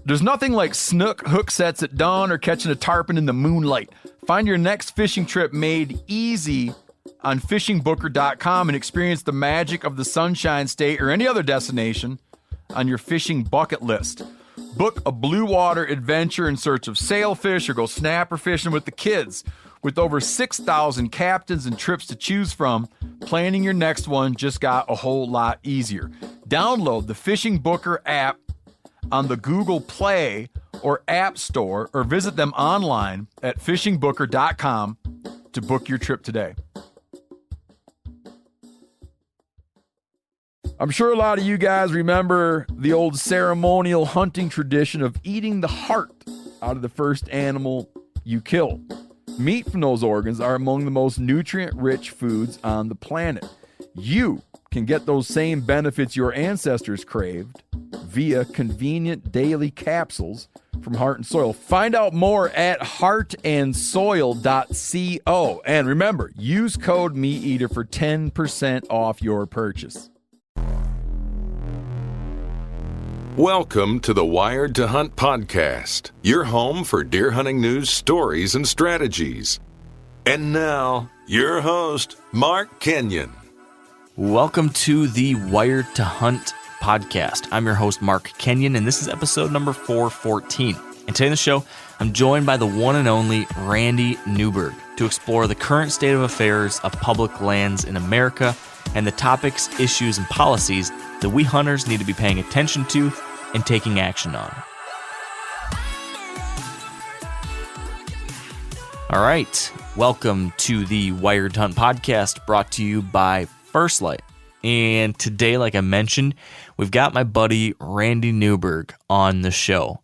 There's nothing like snook hook sets at dawn or catching a tarpon in the moonlight. Find your next fishing trip made easy on fishingbooker.com and experience the magic of the Sunshine State or any other destination on your fishing bucket list. Book a blue water adventure in search of sailfish or go snapper fishing with the kids. With over 6,000 captains and trips to choose from, planning your next one just got a whole lot easier. Download the Fishing Booker app on the Google Play or App Store or visit them online at fishingbooker.com to book your trip today. I'm sure a lot of you guys remember the old ceremonial hunting tradition of eating the heart out of the first animal you kill. Meat from those organs are among the most nutrient-rich foods on the planet. You can get those same benefits your ancestors craved via convenient daily capsules from Heart and Soil. Find out more at heartandsoil.co. And remember, use code MeatEater for 10% off your purchase. Welcome to the Wired to Hunt podcast, your home for deer hunting news, stories, and strategies. And now, your host, Mark Kenyon. Welcome to the Wired to Hunt podcast. I'm your host, Mark Kenyon, and this is episode number 414. And today on the show, I'm joined by the one and only Randy Newberg to explore the current state of affairs of public lands in America and the topics, issues, and policies that we hunters need to be paying attention to and taking action on. All right, welcome to the Wired to Hunt podcast, brought to you by First Light. And today, like I mentioned, we've got my buddy Randy Newberg on the show.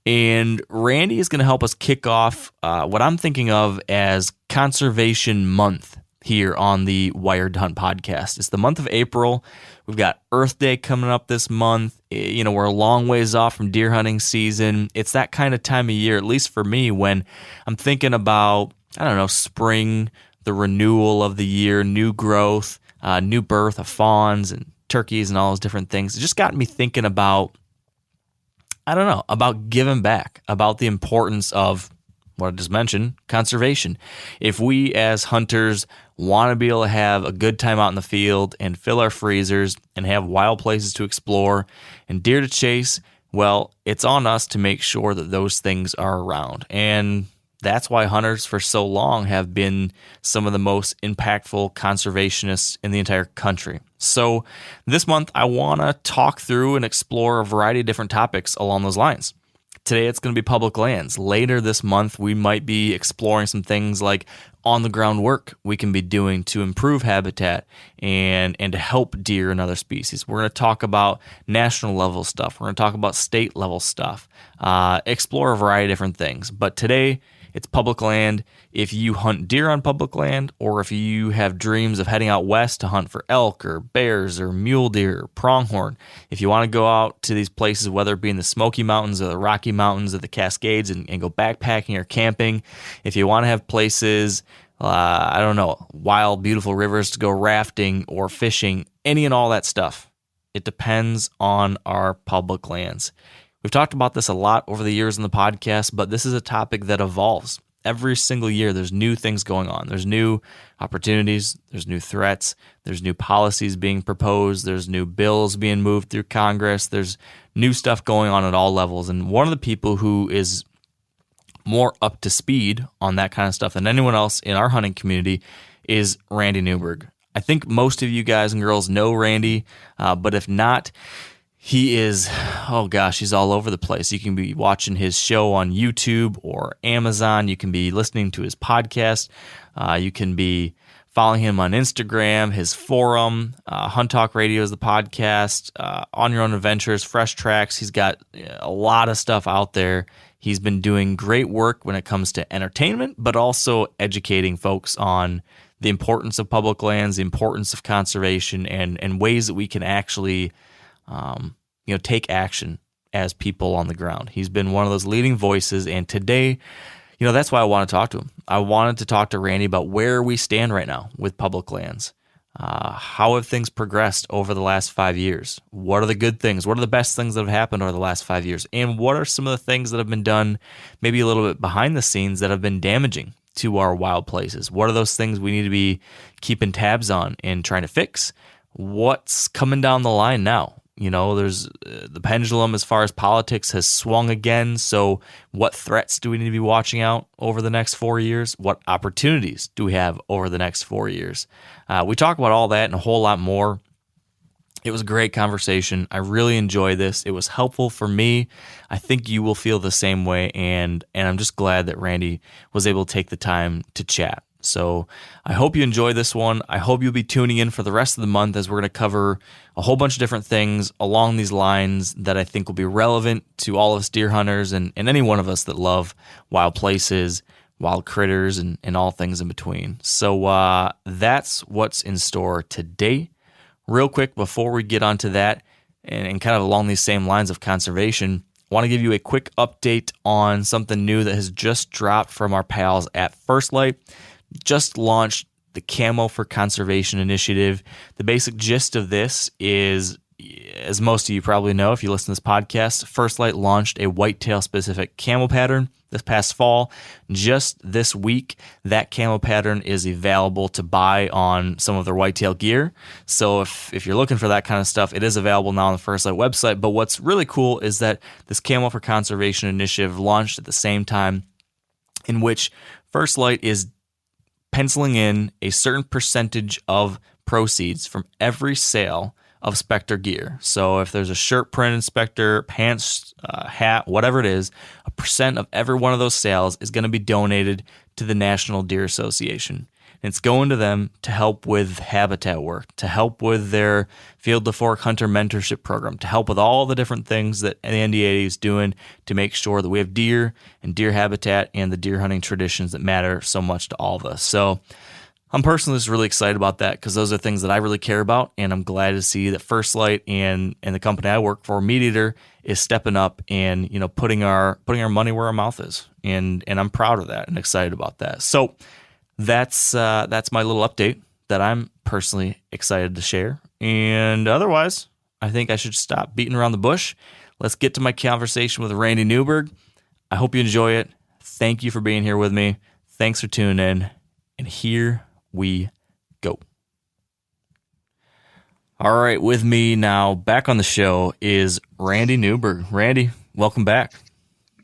And Randy is going to help us kick off what I'm thinking of as Conservation Month here on the Wired to Hunt podcast. It's the month of April. We've got Earth Day coming up this month. You know, we're a long ways off from deer hunting season. It's that kind of time of year, at least for me, when I'm thinking about, I don't know, spring, the renewal of the year, new growth, new birth of fawns and turkeys and all those different things. It just got me thinking about, I don't know, about giving back, about the importance of what I just mentioned, conservation. If we as hunters want to be able to have a good time out in the field and fill our freezers and have wild places to explore and deer to chase, well, it's on us to make sure that those things are around. And that's why hunters for so long have been some of the most impactful conservationists in the entire country. So this month, I want to talk through and explore a variety of different topics along those lines. Today, it's going to be public lands. Later this month, we might be exploring some things like on-the-ground work we can be doing to improve habitat and to help deer and other species. We're going to talk about national level stuff. We're going to talk about state level stuff, explore a variety of different things. But today, it's public land. If you hunt deer on public land, or if you have dreams of heading out west to hunt for elk or bears or mule deer or pronghorn, if you want to go out to these places, whether it be in the Smoky Mountains or the Rocky Mountains or the Cascades and go backpacking or camping, if you want to have places, I don't know, wild, beautiful rivers to go rafting or fishing, any and all that stuff, it depends on our public lands. We've talked about this a lot over the years in the podcast, but this is a topic that evolves. Every single year, there's new things going on. There's new opportunities, there's new threats, there's new policies being proposed, there's new bills being moved through Congress, there's new stuff going on at all levels. And one of the people who is more up to speed on that kind of stuff than anyone else in our hunting community is Randy Newberg. I think most of you guys and girls know Randy, but if not, he is, oh gosh, he's all over the place. You can be watching his show on YouTube or Amazon. You can be listening to his podcast. You can be following him on Instagram, his forum, Hunt Talk Radio is the podcast, On Your Own Adventures, Fresh Tracks. He's got a lot of stuff out there. He's been doing great work when it comes to entertainment, but also educating folks on the importance of public lands, the importance of conservation, and ways that we can actually take action as people on the ground. He's been one of those leading voices, and today, that's why I want to talk to him. I wanted to talk to Randy about where we stand right now with public lands. How have things progressed over the last 5 years? What are the good things? What are the best things that have happened over the last 5 years? And what are some of the things that have been done maybe a little bit behind the scenes that have been damaging to our wild places? What are those things we need to be keeping tabs on and trying to fix? What's coming down the line now? There's the pendulum as far as politics has swung again. So what threats do we need to be watching out over the next 4 years? What opportunities do we have over the next 4 years? We talk about all that and a whole lot more. It was a great conversation. I really enjoyed this. It was helpful for me. I think you will feel the same way. And I'm just glad that Randy was able to take the time to chat. So I hope you enjoy this one. I hope you'll be tuning in for the rest of the month as we're going to cover a whole bunch of different things along these lines that I think will be relevant to all of us deer hunters and any one of us that love wild places, wild critters, and all things in between. So that's what's in store today. Real quick, before we get onto that, and kind of along these same lines of conservation, I want to give you a quick update on something new that has just dropped from our pals at First Light. Just launched the Camo for Conservation initiative. The basic gist of this is, as most of you probably know if you listen to this podcast, First Light launched a whitetail-specific camo pattern this past fall. Just this week, that camo pattern is available to buy on some of their whitetail gear. So if you're looking for that kind of stuff, it is available now on the First Light website. But what's really cool is that this Camo for Conservation initiative launched at the same time, in which First Light is penciling in a certain percentage of proceeds from every sale of Spectre gear. So if there's a shirt printed Spectre, pants, hat, whatever it is, a percent of every one of those sales is going to be donated to the National Deer Association. And it's going to them to help with habitat work, to help with their Field to Fork Hunter Mentorship Program, to help with all the different things that the NDA is doing to make sure that we have deer and deer habitat and the deer hunting traditions that matter so much to all of us. So I'm personally just really excited about that because those are things that I really care about, and I'm glad to see that First Light and the company I work for, Meat Eater, is stepping up and putting our money where our mouth is, and I'm proud of that and excited about that. So that's my little update that I'm personally excited to share. And otherwise, I think I should stop beating around the bush. Let's get to my conversation with Randy Newberg. I hope you enjoy it. Thank you for being here with me. Thanks for tuning in. And here we go. All right, with me now back on the show is Randy Newberg. Randy, welcome back.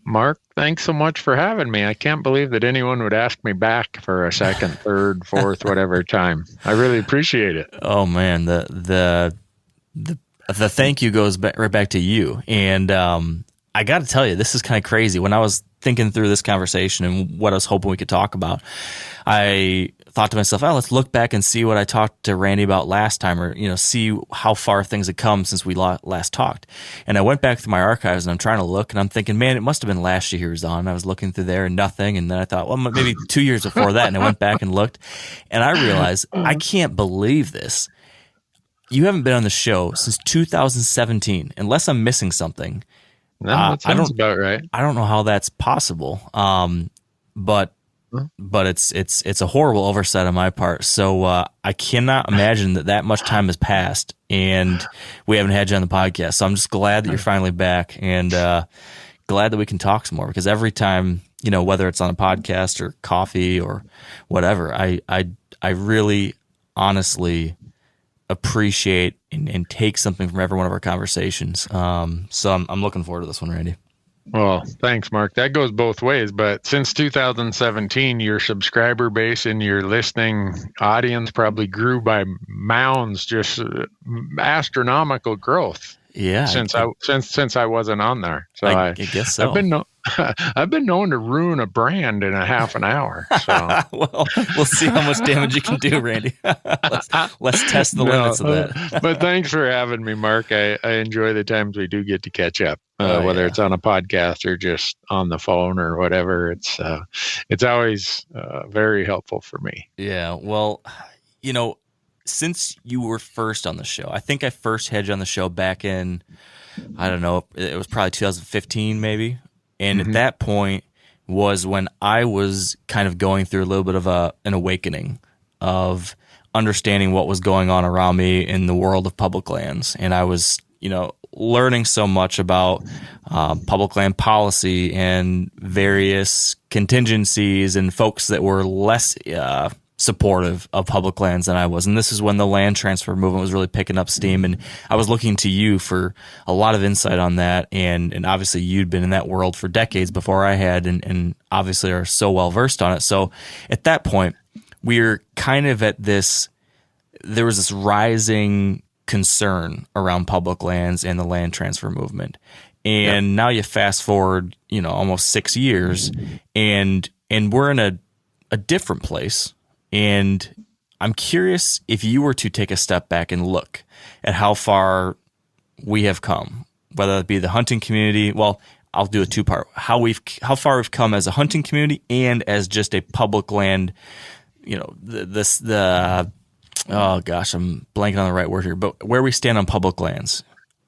Mark, thanks so much for having me. I can't believe that anyone would ask me back for a second, third, fourth, whatever time. I really appreciate it. Oh man, the thank you goes right back to you. And I got to tell you, this is kind of crazy. When I was thinking through this conversation and what I was hoping we could talk about, I thought to myself, let's look back and see what I talked to Randy about last time, or see how far things had come since we last talked. And I went back through my archives and I'm trying to look, and I'm thinking, man, it must have been last year he was on. I was looking through there and nothing, and then I thought, well, maybe 2 years before that, and I went back and looked, and I realized I can't believe this. You haven't been on the show since 2017, unless I'm missing something. No, that sounds about right. I don't know how that's possible, but it's a horrible oversight on my part. So I cannot imagine that much time has passed and we haven't had you on the podcast. So I'm just glad that you're finally back, and glad that we can talk some more, because every time, whether it's on a podcast or coffee or whatever, I really honestly appreciate and take something from every one of our conversations. So I'm looking forward to this one, Randy. Well, thanks, Mark. That goes both ways. But since 2017, your subscriber base and your listening audience probably grew by mounds, just astronomical growth. Yeah, since I wasn't on there, so I guess so. I've been known to ruin a brand in a half an hour. So well, we'll see how much damage you can do, Randy. let's test the limits of that. But thanks for having me, Mark. I enjoy the times we do get to catch up, whether it's on a podcast or just on the phone or whatever. It's always very helpful for me. Yeah. Well, since you were first on the show, I think I first had you on the show back in, I don't know, it was probably 2015 maybe. And at that point was when I was kind of going through a little bit of an awakening of understanding what was going on around me in the world of public lands. And I was, learning so much about public land policy and various contingencies and folks that were less supportive of public lands than I was. And this is when the land transfer movement was really picking up steam. And I was looking to you for a lot of insight on that. And obviously you'd been in that world for decades before I had, and obviously are so well versed on it. So at that point, we're kind of at there was this rising concern around public lands and the land transfer movement. And now you fast forward, almost 6 years, and we're in a different place. And I'm curious if you were to take a step back and look at how far we have come, whether it be the hunting community. Well, I'll do a two-part. How far we've come as a hunting community and as just a public land. Oh gosh, I'm blanking on the right word here, but where we stand on public lands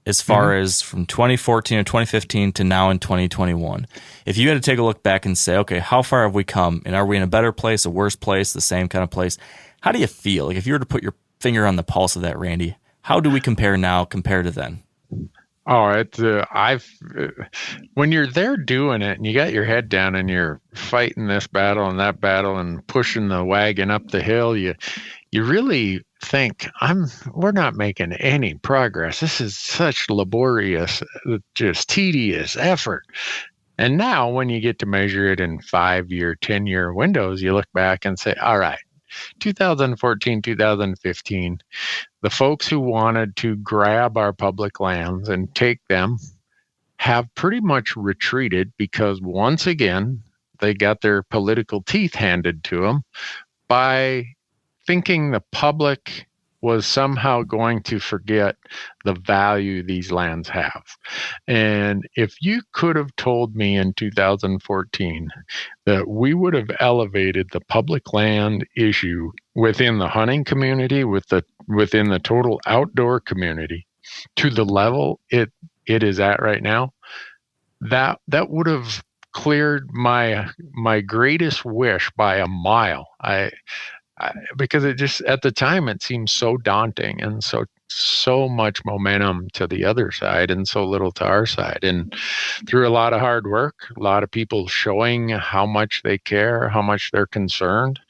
as far as from 2014 or 2015 to now in 2021. If you had to take a look back and say, okay, how far have we come? And are we in a better place, a worse place, the same kind of place? How do you feel? Like if you were to put your finger on the pulse of that, Randy, how do we compare now compared to then? Oh, when you're there doing it and you got your head down and you're fighting this battle and that battle and pushing the wagon up the hill, you really think we're not making any progress. This is such laborious, just tedious effort. And now when you get to measure it in 5-year, 10-year windows, you look back and say, all right, 2014, 2015, the folks who wanted to grab our public lands and take them have pretty much retreated because once again, they got their political teeth handed to them by thinking the public was somehow going to forget the value these lands have. And if you could have told me in 2014 that we would have elevated the public land issue within the hunting community, within the total outdoor community, to the level it is at right now, that would have cleared my greatest wish by a mile. Because it just, at the time, it seemed so daunting and so much momentum to the other side and so little to our side. And through a lot of hard work, a lot of people showing how much they care, how much they're concerned,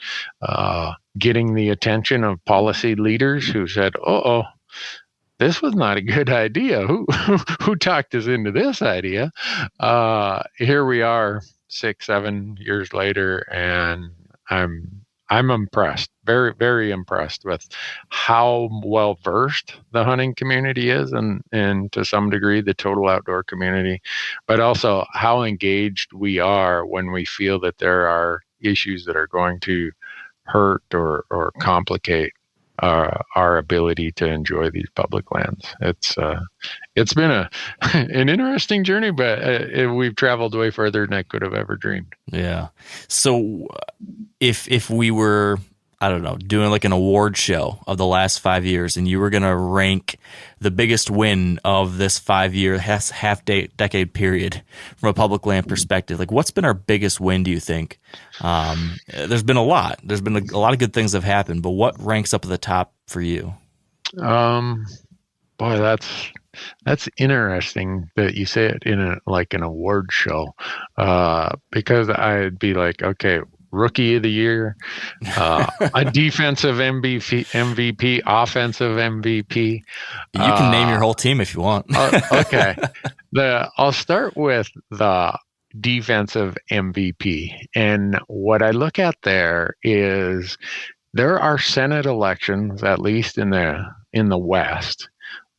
getting the attention of policy leaders who said, this was not a good idea. Who talked us into this idea? Here we are 6-7 years later, and I'm impressed, very, very impressed with how well versed the hunting community is and to some degree the total outdoor community, but also how engaged we are when we feel that there are issues that are going to hurt or complicate our ability to enjoy these public lands. It's been an interesting journey, but we've traveled way further than I could have ever dreamed. Yeah. So if we were, I don't know, doing like an award show of the last 5 years, and you were going to rank the biggest win of this 5-year half-decade period from a public land perspective, like what's been our biggest win, do you think? There's been a lot. There's been a lot of good things have happened, but what ranks up at the top for you? Boy, that's interesting that you say it in an award show, because I'd be like, okay, Rookie of the Year, a defensive MVP, offensive MVP. You can name your whole team if you want. Okay. I'll start with the defensive MVP. And what I look at there is there are Senate elections, at least in the West,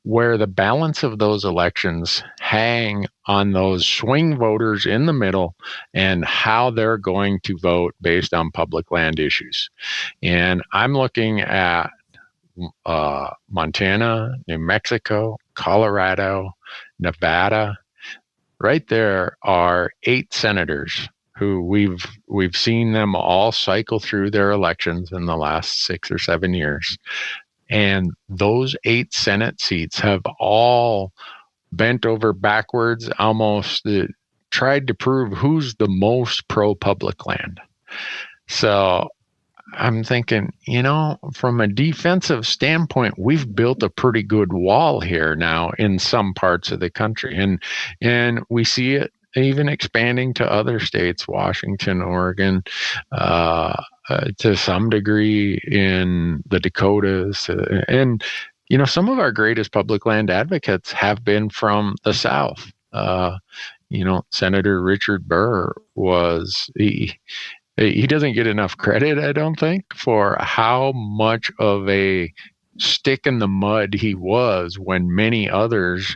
where the balance of those elections hang on those swing voters in the middle and how they're going to vote based on public land issues. And I'm looking at Montana, New Mexico, Colorado, Nevada. Right there are 8 senators who we've seen them all cycle through their elections in the last 6 or 7 years. And those 8 Senate seats have all bent over backwards, almost tried to prove who's the most pro-public land. So I'm thinking, from a defensive standpoint, we've built a pretty good wall here now in some parts of the country. And we see it even expanding to other states, Washington, Oregon, to some degree in the Dakotas. And, some of our greatest public land advocates have been from the South. Senator Richard Burr he doesn't get enough credit, I don't think, for how much of a stick in the mud he was when many others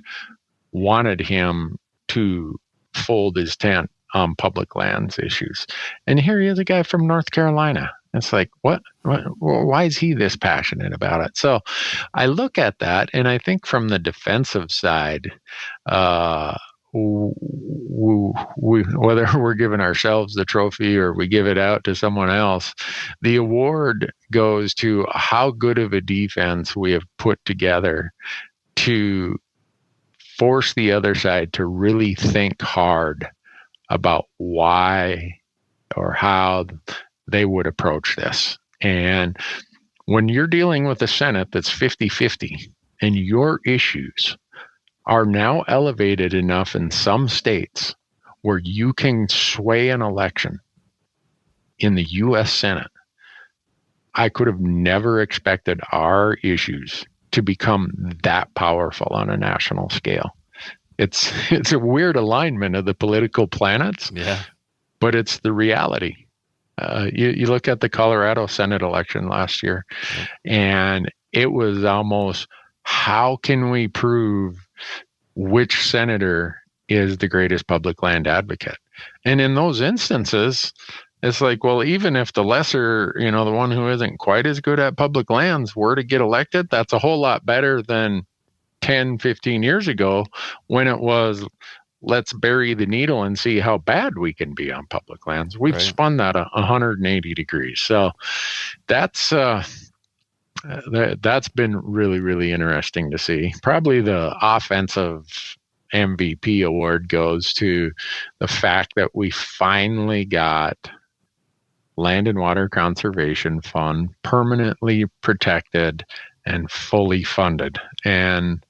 wanted him to fold his tent on public lands issues. And here he is, a guy from North Carolina. It's like, what? Why is he this passionate about it? So I look at that, and I think from the defensive side, whether we're giving ourselves the trophy or we give it out to someone else, the award goes to how good of a defense we have put together to force the other side to really think hard about why or how they would approach this. And when you're dealing with a Senate that's 50-50 and your issues are now elevated enough in some states where you can sway an election in the U.S. Senate, I could have never expected our issues to become that powerful on a national scale. It's a weird alignment of the political planets, but it's the reality. You look at the Colorado Senate election last year, and it was almost, how can we prove which senator is the greatest public land advocate? And in those instances, it's like, well, even if the lesser, the one who isn't quite as good at public lands were to get elected, that's a whole lot better than 10, 15 years ago when it was, let's bury the needle and see how bad we can be on public lands. We've spun that 180 degrees. So that's been really, really interesting to see. Probably the offensive MVP award goes to the fact that we finally got Land and Water Conservation Fund permanently protected and fully funded. And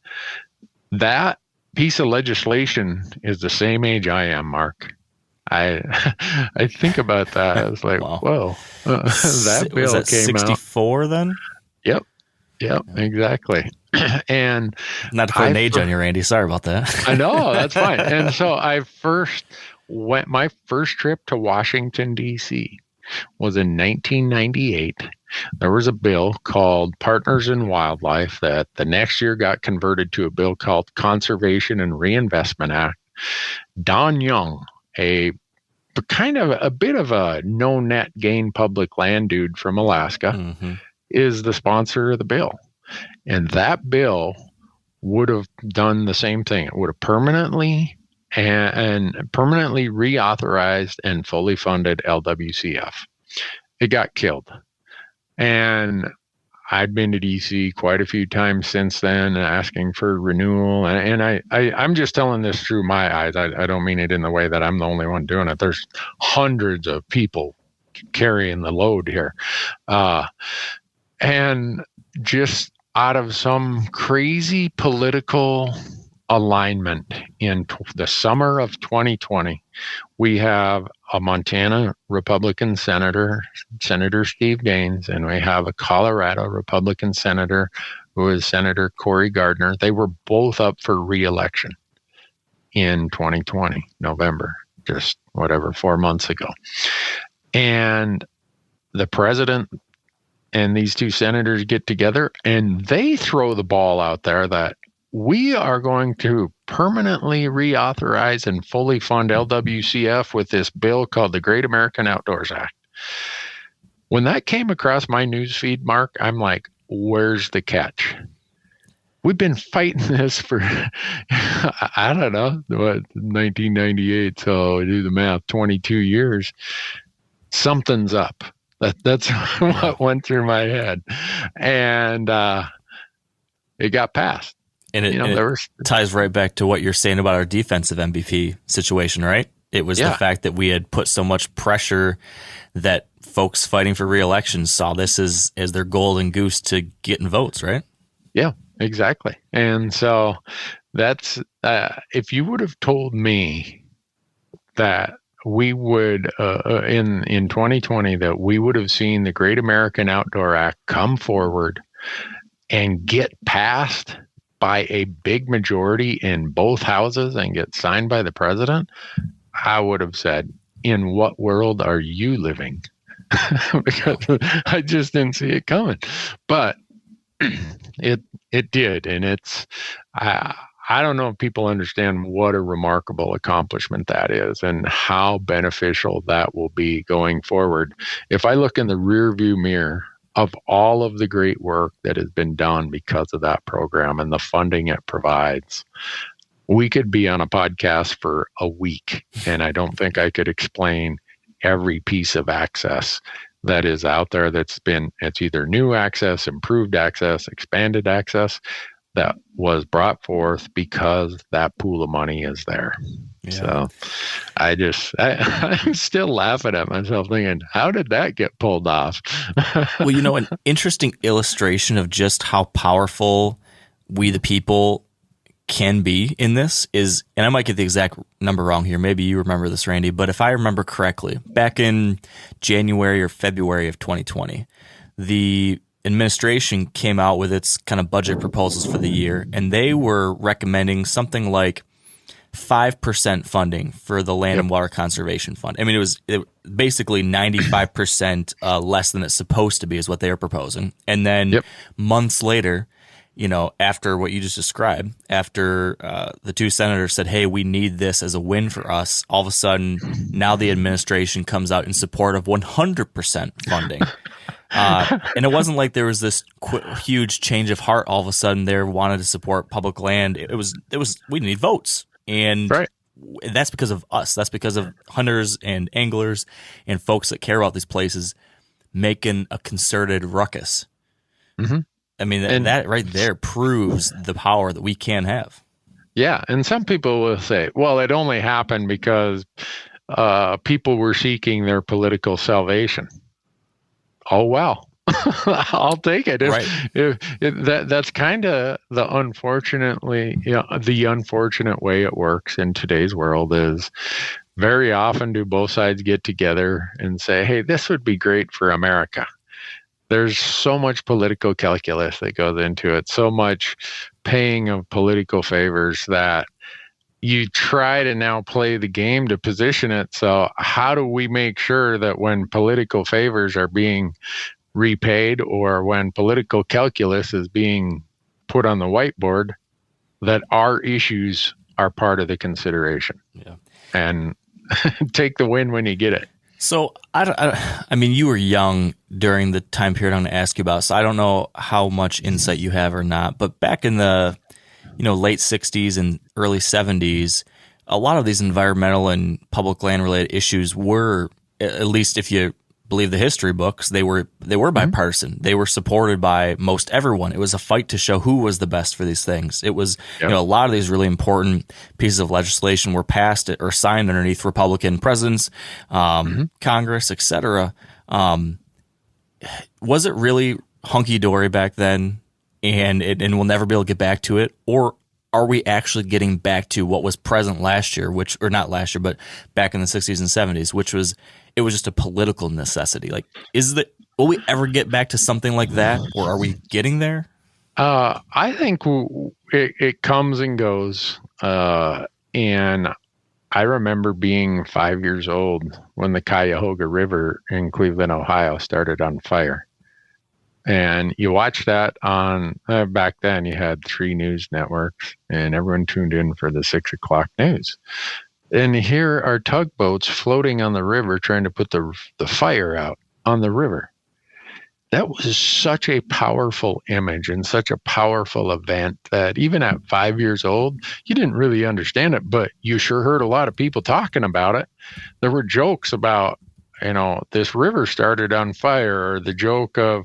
that piece of legislation is the same age I am, Mark. I think about that. I was like, wow. Whoa, that bill was that came 64 out. then? Yep, exactly. And not to put an age on you, Randy. Sorry about that. I know, that's fine. And so my first trip to Washington, D.C. was in 1998. There was a bill called Partners in Wildlife that the next year got converted to a bill called Conservation and Reinvestment Act. Don Young, a bit of a no net gain public land dude from Alaska, is the sponsor of the bill. And that bill would have done the same thing. It would have permanently reauthorized and fully funded LWCF. It got killed. And I'd been to DC quite a few times since then asking for renewal. And I'm just telling this through my eyes. I don't mean it in the way that I'm the only one doing it. There's hundreds of people carrying the load here. And just out of some crazy political alignment in the summer of 2020, we have a Montana Republican senator, Senator Steve Gaines, and we have a Colorado Republican senator who is Senator Cory Gardner. They were both up for re-election in 2020, November, just 4 months ago. And the president and these two senators get together and they throw the ball out there that we are going to permanently reauthorize and fully fund LWCF with this bill called the Great American Outdoors Act. When that came across my newsfeed, Mark, I'm like, where's the catch? We've been fighting this for, 1998, so do the math, 22 years. Something's up. That's what went through my head. And it got passed. And it ties right back to what you're saying about our defensive MVP situation, right? It was the fact that we had put so much pressure that folks fighting for re-election saw this as their golden goose to getting votes, right? Yeah, exactly. And so that's if you would have told me that we would in 2020 that we would have seen the Great American Outdoor Act come forward and get passed by a big majority in both houses and get signed by the president, I would have said, in what world are you living? Because I just didn't see it coming. But it did. And it's, I don't know if people understand what a remarkable accomplishment that is and how beneficial that will be going forward. If I look in the rearview mirror of all of the great work that has been done because of that program and the funding it provides, we could be on a podcast for a week, and I don't think I could explain every piece of access that is out there it's either new access, improved access, expanded access that was brought forth because that pool of money is there. Yeah. So I'm still laughing at myself thinking, how did that get pulled off? Well, an interesting illustration of just how powerful we the people can be in this is, and I might get the exact number wrong here. Maybe you remember this, Randy, but if I remember correctly, back in January or February of 2020, the administration came out with its kind of budget proposals for the year, and they were recommending something like 5% funding for the Land and Water Conservation Fund. I mean, it was basically 95% less than it's supposed to be is what they were proposing. And then months later, after what you just described, after the two senators said, hey, we need this as a win for us, all of a sudden, now the administration comes out in support of 100% funding. And it wasn't like there was this huge change of heart. All of a sudden, they wanted to support public land. It was we need votes, and that's because of us. That's because of hunters and anglers and folks that care about these places making a concerted ruckus. Mm-hmm. I mean, that right there proves the power that we can have. Yeah, and some people will say, "Well, it only happened because people were seeking their political salvation." Oh, well, I'll take it. That's kind of the unfortunate way it works in today's world is very often do both sides get together and say, hey, this would be great for America. There's so much political calculus that goes into it, so much paying of political favors that you try to now play the game to position it. So how do we make sure that when political favors are being repaid or when political calculus is being put on the whiteboard, that our issues are part of the consideration? Yeah. And take the win when you get it. So I mean, you were young during the time period I'm going to ask you about, so I don't know how much insight you have or not, but back in the late 60s and early 70s, a lot of these environmental and public land related issues were, at least if you believe the history books, they were bipartisan. They were supported by most everyone. It was a fight to show who was the best for these things. It was, a lot of these really important pieces of legislation were passed or signed underneath Republican presidents, Congress, etc. Was it really hunky-dory back then? And we'll never be able to get back to it? Or are we actually getting back to what was present last year, or not last year, but back in the 60s and 70s, which was, it was just a political necessity? Like, will we ever get back to something like that, or are we getting there? I think it comes and goes. And I remember being 5 years old when the Cuyahoga River in Cleveland, Ohio started on fire. And you watch that on, back then you had 3 news networks and everyone tuned in for the 6 o'clock news. And here are tugboats floating on the river trying to put the fire out on the river. That was such a powerful image and such a powerful event that even at 5 years old, you didn't really understand it, but you sure heard a lot of people talking about it. There were jokes about, this river started on fire, or the joke of,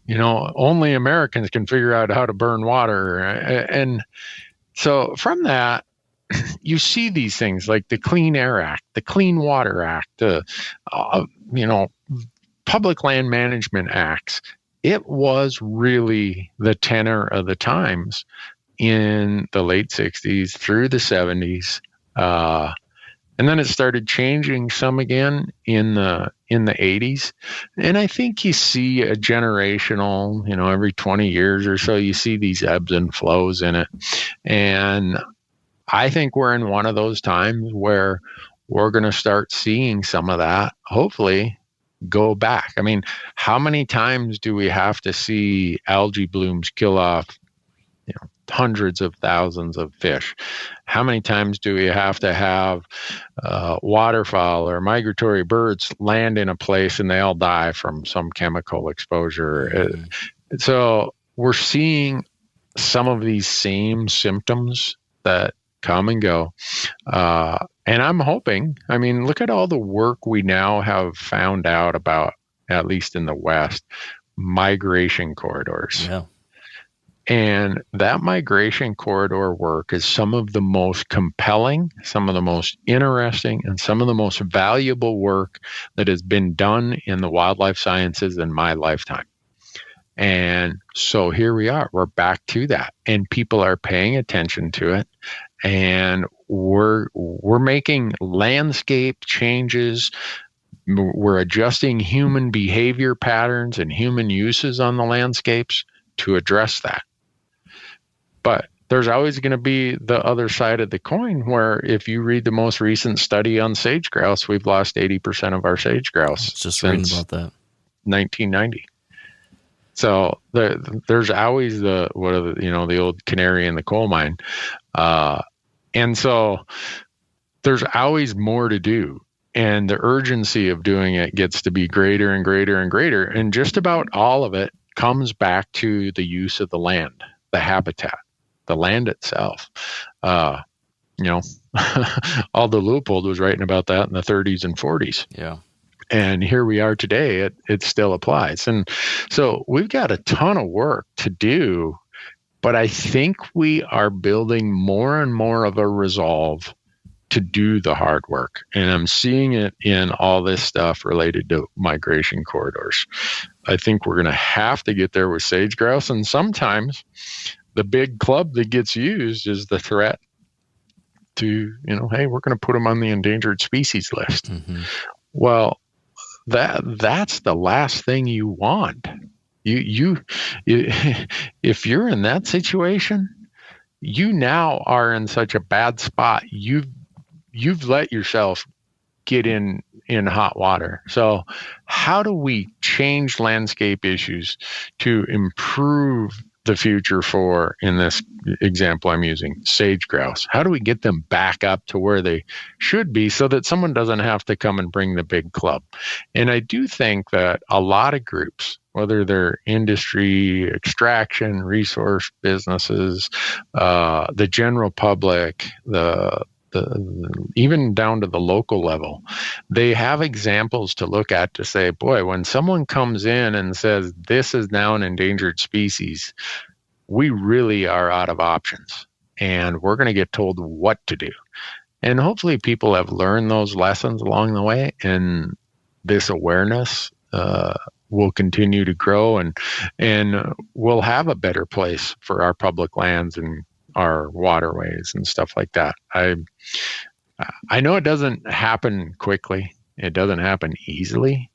only Americans can figure out how to burn water. And so from that, you see these things like the Clean Air Act, the Clean Water Act, the public land management acts. It was really the tenor of the times in the late 60s through the 70s. And then it started changing some again in the 80s. And I think you see a generational, every 20 years or so, you see these ebbs and flows in it. And I think we're in one of those times where we're going to start seeing some of that, hopefully, go back. I mean, how many times do we have to see algae blooms kill off hundreds of thousands of fish? How many times do we have to have waterfowl or migratory birds land in a place and they all die from some chemical exposure? So we're seeing some of these same symptoms that come and go. And I'm hoping, look at all the work we now have found out about, at least in the West, migration corridors. Yeah. And that migration corridor work is some of the most compelling, some of the most interesting, and some of the most valuable work that has been done in the wildlife sciences in my lifetime. And so here we are. We're back to that. And people are paying attention to it. And we're making landscape changes. We're adjusting human behavior patterns and human uses on the landscapes to address that. But there's always going to be the other side of the coin where if you read the most recent study on sage grouse, we've lost 80% of our sage grouse just reading about that. 1990. So there's always the old canary in the coal mine. And so there's always more to do. And the urgency of doing it gets to be greater and greater and greater. And just about all of it comes back to the use of the land, the habitat, the land itself. Aldo Leopold was writing about that in the 30s and 40s. Yeah. And here we are today. It still applies. And so we've got a ton of work to do, but I think we are building more and more of a resolve to do the hard work. And I'm seeing it in all this stuff related to migration corridors. I think we're going to have to get there with sage grouse. And sometimes the big club that gets used is the threat to, hey, we're going to put them on the endangered species list. Mm-hmm. Well, that's the last thing you want. You if you're in that situation, you now are in such a bad spot. You've let yourself get in hot water. So how do we change landscape issues to improve the future for, in this example I'm using, sage grouse? How do we get them back up to where they should be so that someone doesn't have to come and bring the big club? And I do think that a lot of groups, whether they're industry, extraction, resource businesses, the general public, even down to the local level, they have examples to look at to say, boy, when someone comes in and says, this is now an endangered species, we really are out of options and we're going to get told what to do. And hopefully people have learned those lessons along the way, and this awareness will continue to grow, and we'll have a better place for our public lands and our waterways and stuff like that. I know it doesn't happen quickly. It doesn't happen easily,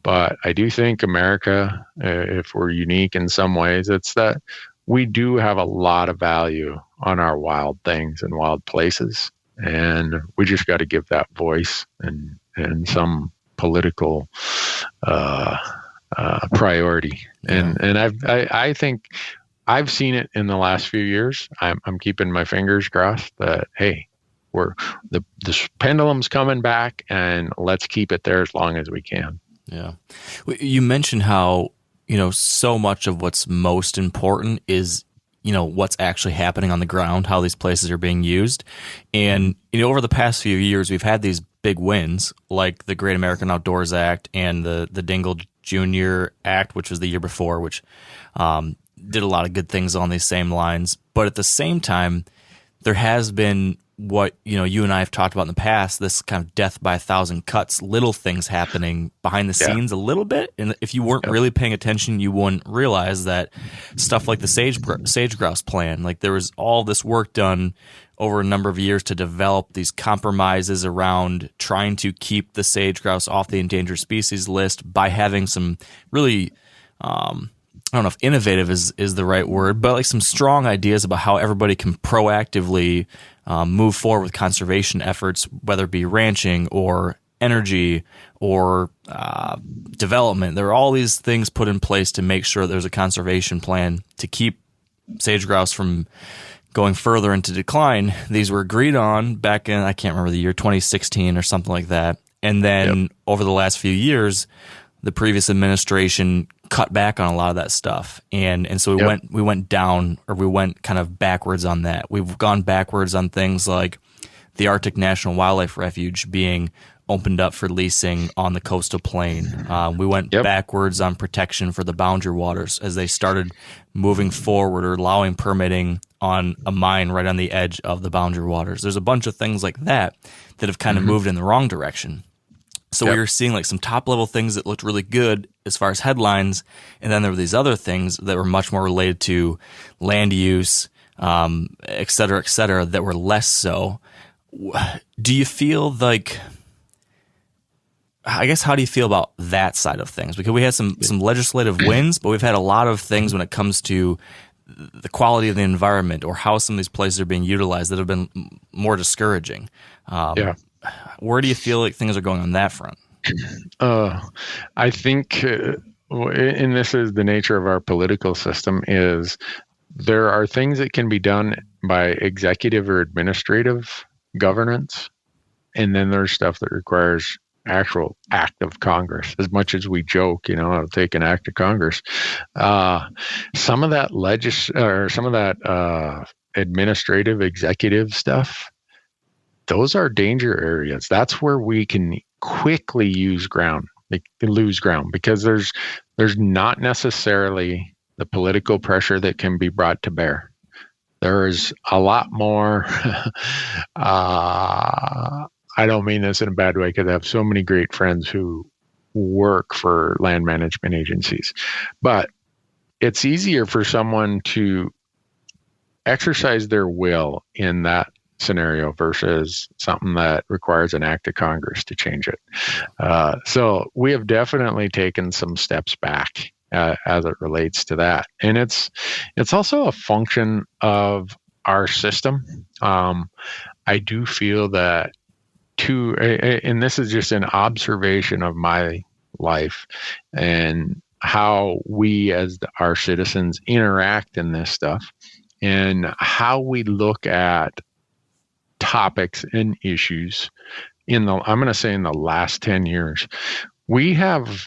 but I do think America, if we're unique in some ways, it's that we do have a lot of value on our wild things and wild places. And we just got to give that voice and some political priority. Yeah. And I think I've seen it in the last few years. I'm keeping my fingers crossed that, hey, the pendulum's coming back, and let's keep it there as long as we can. Yeah. You mentioned how, so much of what's most important is, what's actually happening on the ground, how these places are being used. And, over the past few years, we've had these big wins like the Great American Outdoors Act and the Dingle Jr. Act, which was the year before, which did a lot of good things on these same lines. But at the same time, there has been what you and I have talked about in the past, this kind of death by a thousand cuts, little things happening behind the scenes a little bit. And if you weren't really paying attention, you wouldn't realize that stuff like the sage grouse plan, like there was all this work done over a number of years to develop these compromises around trying to keep the sage grouse off the endangered species list by having some really, I don't know if innovative is the right word, but like some strong ideas about how everybody can proactively move forward with conservation efforts, whether it be ranching or energy or development. There are all these things put in place to make sure there's a conservation plan to keep sage grouse from going further into decline. These were agreed on back in, I can't remember the year, 2016 or something like that. And then over the last few years, the previous administration cut back on a lot of that stuff. And so we went down, or we went kind of backwards on that. We've gone backwards on things like the Arctic National Wildlife Refuge being opened up for leasing on the coastal plain. We went backwards on protection for the boundary waters as they started moving forward or allowing permitting on a mine right on the edge of the boundary waters. There's a bunch of things like that have kind of moved in the wrong direction. So we were seeing like some top level things that looked really good as far as headlines. And then there were these other things that were much more related to land use, et cetera, that were less so. Do you feel like, I guess, how do you feel about that side of things? Because we had some legislative wins, but we've had a lot of things when it comes to the quality of the environment or how some of these places are being utilized that have been more discouraging. Where do you feel like things are going on that front? I think, and this is the nature of our political system, is there are things that can be done by executive or administrative governance, and then there's stuff that requires actual act of Congress. As much as we joke, it'll take an act of Congress. Some of that administrative executive stuff, those are danger areas. That's where we can quickly lose ground because there's not necessarily the political pressure that can be brought to bear. There is a lot more. I don't mean this in a bad way because I have so many great friends who work for land management agencies, but it's easier for someone to exercise their will in that scenario versus something that requires an act of Congress to change it. So we have definitely taken some steps back as it relates to that. And it's also a function of our system. I do feel that and this is just an observation of my life and how we as our citizens interact in this stuff and how we look at topics and issues I'm going to say in the last 10 years, we have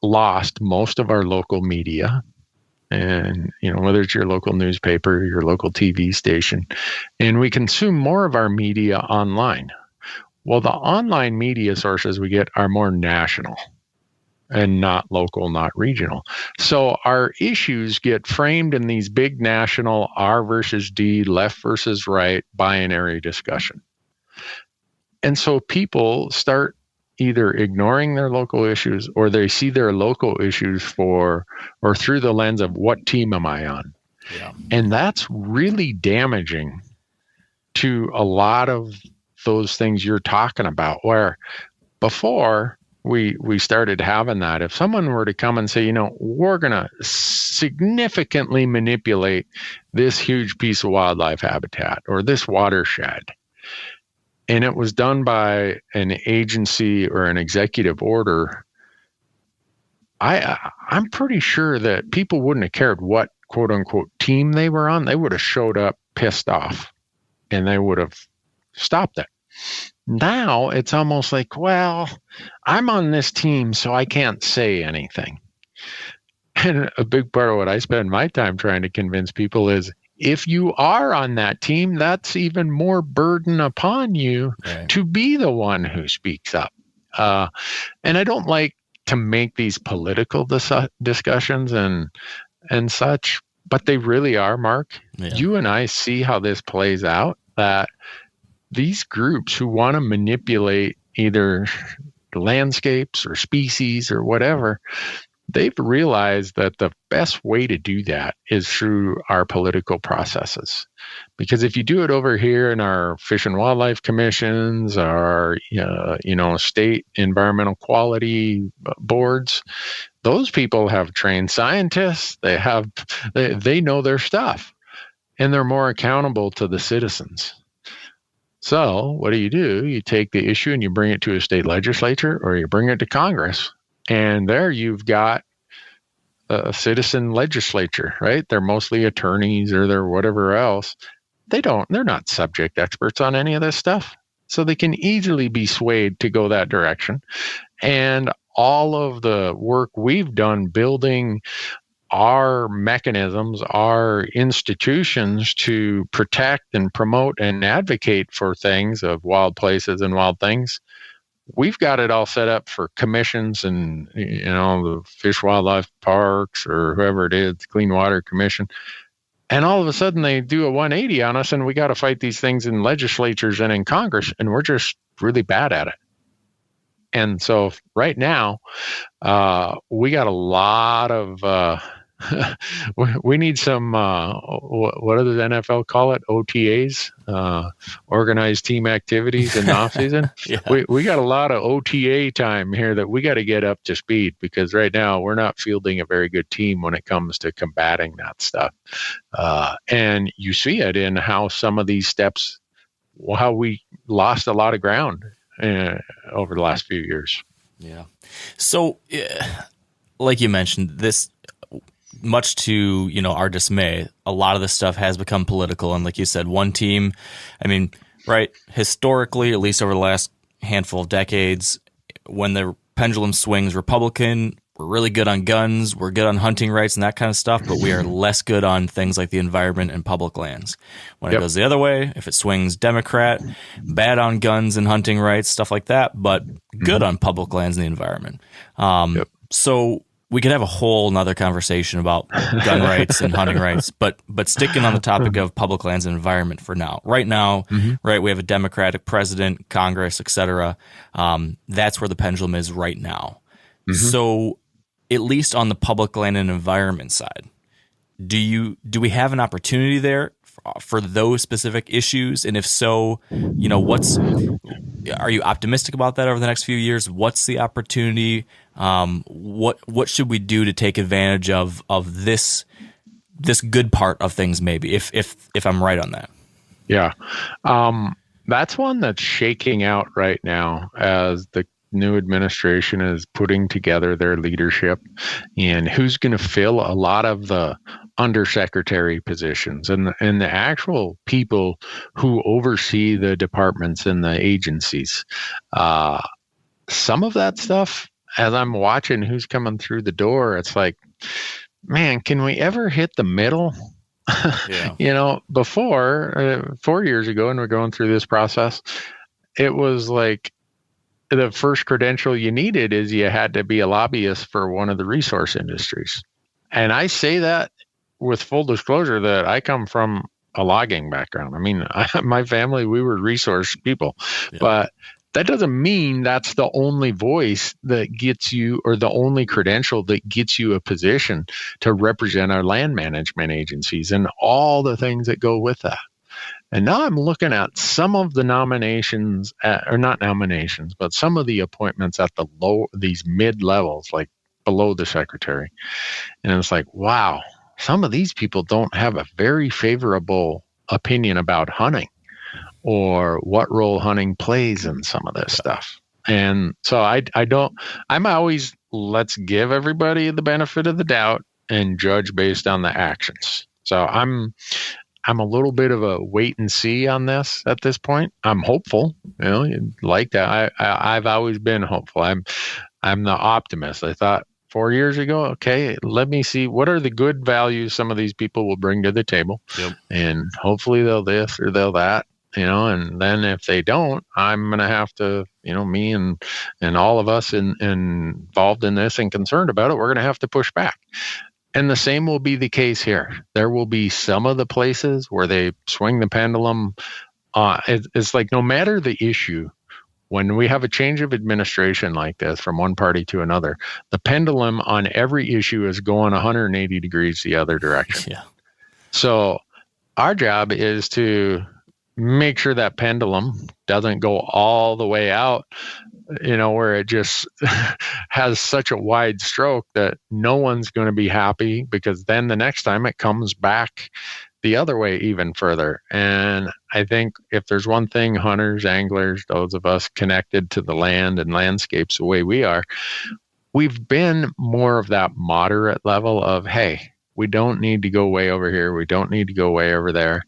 lost most of our local media, and whether it's your local newspaper, your local TV station, and we consume more of our media online. Well, the online media sources we get are more national and not local, not regional. So our issues get framed in these big national R versus D, left versus right binary discussion. And so people start either ignoring their local issues or they see their local issues through the lens of what team am I on? Yeah. And that's really damaging to a lot of those things you're talking about, where before we started having that. If someone were to come and say, we're going to significantly manipulate this huge piece of wildlife habitat or this watershed, and it was done by an agency or an executive order, I'm pretty sure that people wouldn't have cared what quote unquote team they were on. They would have showed up pissed off and they would have stopped it. Now it's almost like, well, I'm on this team, so I can't say anything. And a big part of what I spend my time trying to convince people is, if you are on that team, that's even more burden upon you to be the one who speaks up. And I don't like to make these political discussions and such, but they really are, Mark. Yeah. You and I see how this plays out, that these groups who want to manipulate either landscapes or species or whatever, they've realized that the best way to do that is through our political processes. Because if you do it over here in our Fish and Wildlife Commissions, our state environmental quality boards, those people have trained scientists. They know their stuff, and they're more accountable to the citizens. So what do? You take the issue and you bring it to a state legislature, or you bring it to Congress, and there you've got a citizen legislature, right? They're mostly attorneys or they're whatever else. They're not subject experts on any of this stuff. So they can easily be swayed to go that direction. And all of the work we've done building our mechanisms, our institutions to protect and promote and advocate for things of wild places and wild things, we've got it all set up for commissions and, the Fish Wildlife Parks or whoever it is, Clean Water Commission. And all of a sudden they do a 180 on us, and we got to fight these things in legislatures and in Congress, and we're just really bad at it. And so right now, we got a lot of we need some what does the NFL call it? OTAs, organized team activities in the off season. Yeah. We got a lot of OTA time here that we got to get up to speed, because right now we're not fielding a very good team when it comes to combating that stuff. And you see it in how some of these steps, how we lost a lot of ground over the last few years. Yeah. So, like you mentioned, this, much to, our dismay, a lot of this stuff has become political. And like you said, one team, right, historically, at least over the last handful of decades, when the pendulum swings Republican, we're really good on guns, we're good on hunting rights and that kind of stuff, but we are less good on things like the environment and public lands. When it goes the other way, if it swings Democrat, bad on guns and hunting rights, stuff like that, but good on public lands and the environment. So we could have a whole nother conversation about gun rights and hunting rights, but sticking on the topic of public lands and environment for now. Right now, right, we have a Democratic president, Congress, et cetera. That's where the pendulum is right now. So at least on the public land and environment side, do we have an opportunity there for those specific issues? And if so, are you optimistic about that over the next few years? What's the opportunity? What should we do to take advantage of this good part of things, maybe, if I'm right on that? Yeah. That's one that's shaking out right now as the new administration is putting together their leadership, and who's going to fill a lot of the undersecretary positions and the actual people who oversee the departments and the agencies. Some of that stuff, as I'm watching who's coming through the door, it's like, man, can we ever hit the middle? Yeah. Before 4 years ago, when we're going through this process, it was like the first credential you needed is you had to be a lobbyist for one of the resource industries. And I say that with full disclosure that I come from a logging background. My family, we were resource people, but that doesn't mean that's the only voice that gets you, or the only credential that gets you a position to represent our land management agencies and all the things that go with that. And now I'm looking at some of the nominations, or not nominations, but some of the appointments at these mid levels, like below the secretary. And it's like, wow, some of these people don't have a very favorable opinion about hunting or what role hunting plays in some of this stuff. And so I'm always, let's give everybody the benefit of the doubt and judge based on the actions. So I'm a little bit of a wait and see on this at this point. I'm hopeful, like that. I've always been hopeful. I'm the optimist. I thought 4 years ago, okay, let me see what are the good values some of these people will bring to the table. And hopefully they'll this or they'll that, and then if they don't, I'm going to have to, me and all of us involved in this and concerned about it, we're going to have to push back. And the same will be the case here. There will be some of the places where they swing the pendulum it's like no matter the issue, when we have a change of administration like this from one party to another, the pendulum on every issue is going 180 degrees the other direction. Yeah. So our job is to make sure that pendulum doesn't go all the way out, where it just has such a wide stroke that no one's going to be happy, because then the next time it comes back the other way even further. And I think if there's one thing hunters, anglers, those of us connected to the land and landscapes the way we are, we've been more of that moderate level of, hey, we don't need to go way over here. We don't need to go way over there.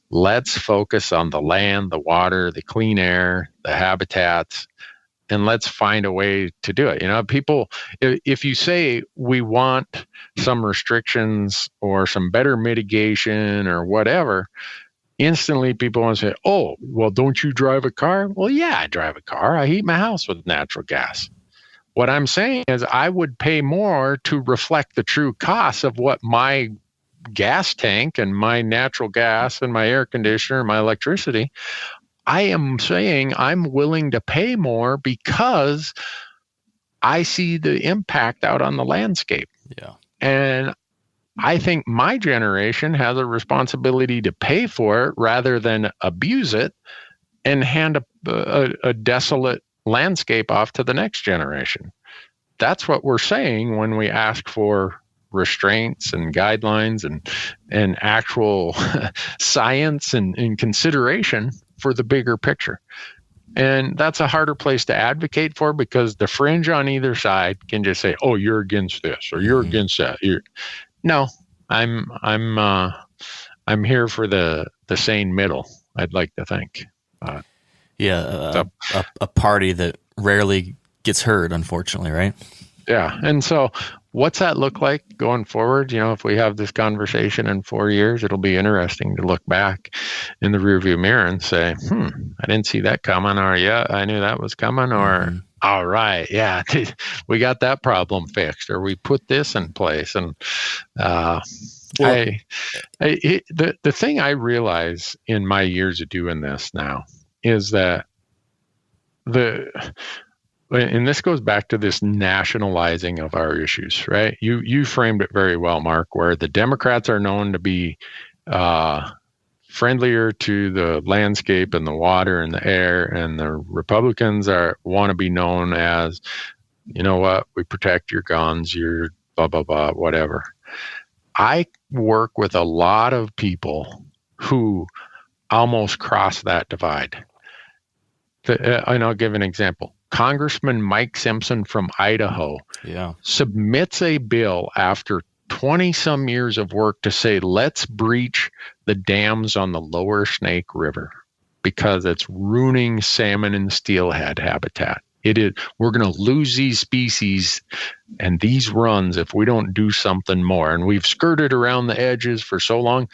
Let's focus on the land, the water, the clean air, the habitats, and let's find a way to do it. People, if you say we want some restrictions or some better mitigation or whatever, instantly people want to say, oh, well, don't you drive a car? Well, yeah, I drive a car. I heat my house with natural gas. What I'm saying is I would pay more to reflect the true costs of what my gas tank and my natural gas and my air conditioner and my electricity. I am saying I'm willing to pay more because I see the impact out on the landscape. Yeah. And I think my generation has a responsibility to pay for it rather than abuse it and hand a desolate landscape off to the next generation. That's what we're saying when we ask for restraints and guidelines and actual science and consideration for the bigger picture. And that's a harder place to advocate for, because the fringe on either side can just say, oh, you're against this or you're against that. No, I'm here for the sane middle, I'd like to think. A party that rarely gets heard, unfortunately, right? Yeah. And so what's that look like going forward? If we have this conversation in 4 years, it'll be interesting to look back in the rearview mirror and say, I didn't see that coming, or yeah, I knew that was coming, or all right, yeah, we got that problem fixed, or we put this in place. And the thing I realize in my years of doing this now is that and this goes back to this nationalizing of our issues, right? You framed it very well, Mark, where the Democrats are known to be friendlier to the landscape and the water and the air, and the Republicans want to be known as, you know what, we protect your guns, your blah, blah, blah, whatever. I work with a lot of people who almost cross that divide. And I'll give an example. Congressman Mike Simpson from Idaho submits a bill after 20 some years of work to say, let's breach the dams on the lower Snake River because it's ruining salmon and steelhead habitat. We're going to lose these species and these runs if we don't do something more. And we've skirted around the edges for so long.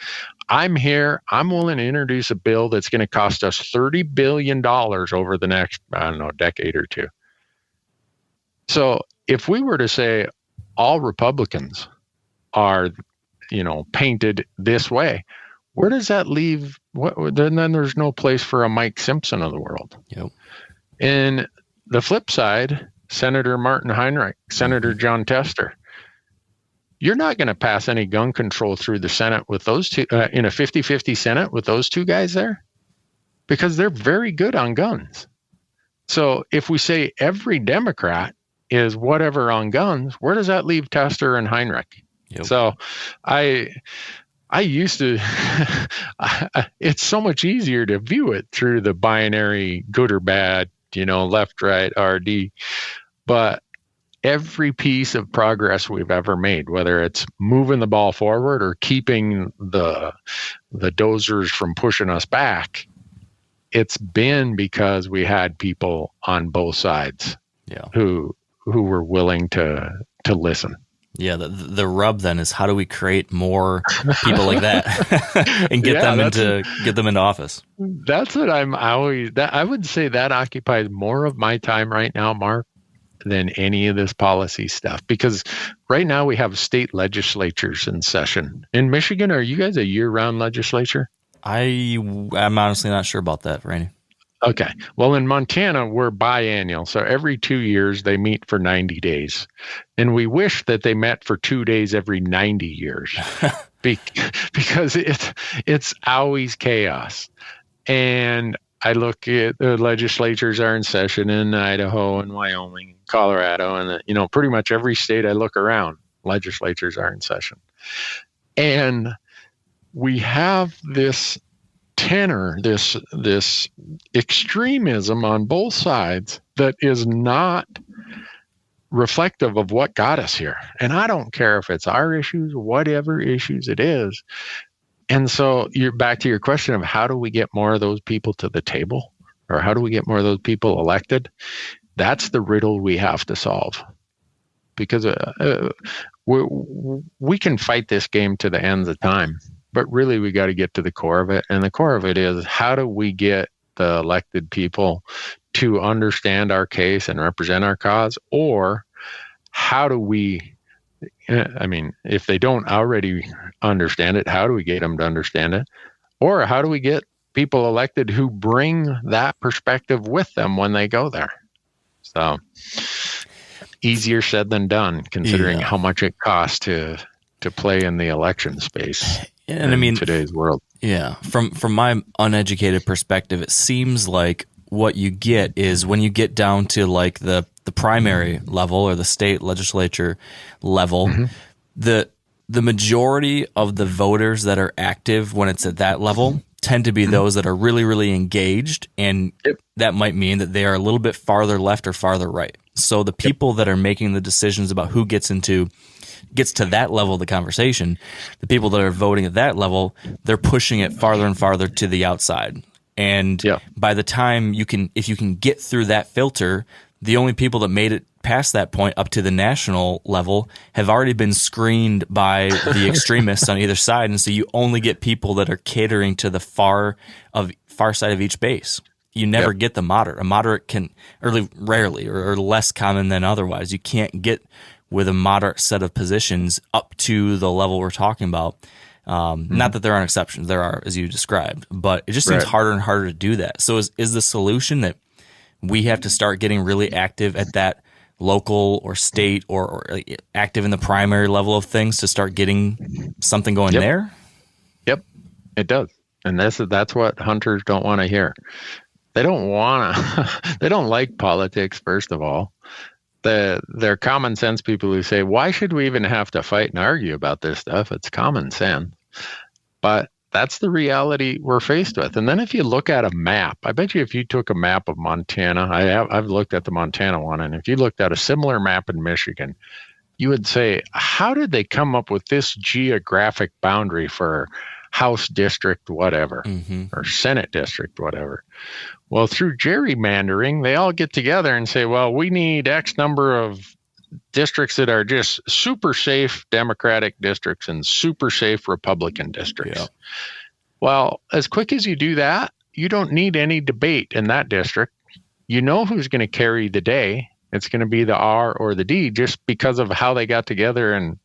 I'm here. I'm willing to introduce a bill that's going to cost us $30 billion over the next, decade or two. So if we were to say all Republicans are, painted this way, where does that leave? Then there's no place for a Mike Simpson of the world. Yep. And the flip side, Senator Martin Heinrich, Senator John Tester, you're not going to pass any gun control through the Senate with those two, in a 50-50 Senate with those two guys there, because they're very good on guns. So if we say every Democrat is whatever on guns, where does that leave Tester and Heinrich? Yep. So I used to, it's so much easier to view it through the binary good or bad, left, right, RD. But every piece of progress we've ever made, whether it's moving the ball forward or keeping the dozers from pushing us back, it's been because we had people on both sides who were willing to listen. Yeah, the rub then is, how do we create more people like that and get them into office? That's what I would say that occupies more of my time right now, Mark, than any of this policy stuff, because right now we have state legislatures in session. In Michigan, are you guys a year-round legislature? I'm honestly not sure about that, Randy. Okay. Well, in Montana, we're biannual. So every 2 years, they meet for 90 days. And we wish that they met for 2 days every 90 years because it's always chaos. And I look at the legislatures are in session in Idaho and Wyoming, and Colorado, and pretty much every state I look around, legislatures are in session. And we have this tenor, this extremism on both sides that is not reflective of what got us here. And I don't care if it's our issues, whatever issues it is. And so you're back to your question of how do we get more of those people to the table, or how do we get more of those people elected? That's the riddle we have to solve, because we can fight this game to the ends of time, but really we got to get to the core of it. And the core of it is, how do we get the elected people to understand our case and represent our cause? Or how do we, if they don't already understand it, how do we get them to understand it? Or how do we get people elected who bring that perspective with them when they go there? So easier said than done, considering how much it costs to play in the election space. And in today's world. Yeah. From my uneducated perspective, it seems like what you get is when you get down to like the primary level or the state legislature level, the majority of the voters that are active when it's at that level tend to be those that are really, really engaged. And that might mean that they are a little bit farther left or farther right. So the people that are making the decisions about who gets to that level of the conversation, the people that are voting at that level, they're pushing it farther and farther to the outside. And by the time if you can get through that filter, the only people that made it past that point up to the national level have already been screened by the extremists on either side. And so you only get people that are catering to the far side of each base. You never get the moderate. A moderate can, or rarely, or less common than otherwise. You can't get with a moderate set of positions up to the level we're talking about. Not that there aren't exceptions. There are, as you described. But it just seems harder and harder to do that. So is the solution that we have to start getting really active at that local or state or active in the primary level of things to start getting something going there? Yep, it does. And that's what hunters don't want to hear. They don't want to. They don't like politics, first of all. They're common sense people who say, why should we even have to fight and argue about this stuff? It's common sense. But that's the reality we're faced with. And then if you look at a map, I bet you if you took a map of Montana, I've looked at the Montana one, and if you looked at a similar map in Michigan, you would say, how did they come up with this geographic boundary for House District whatever, or Senate District whatever? Well, through gerrymandering, they all get together and say, well, we need X number of districts that are just super safe Democratic districts and super safe Republican districts. Yeah. Well, as quick as you do that, you don't need any debate in that district. You know who's going to carry the day. It's going to be the R or the D, just because of how they got together and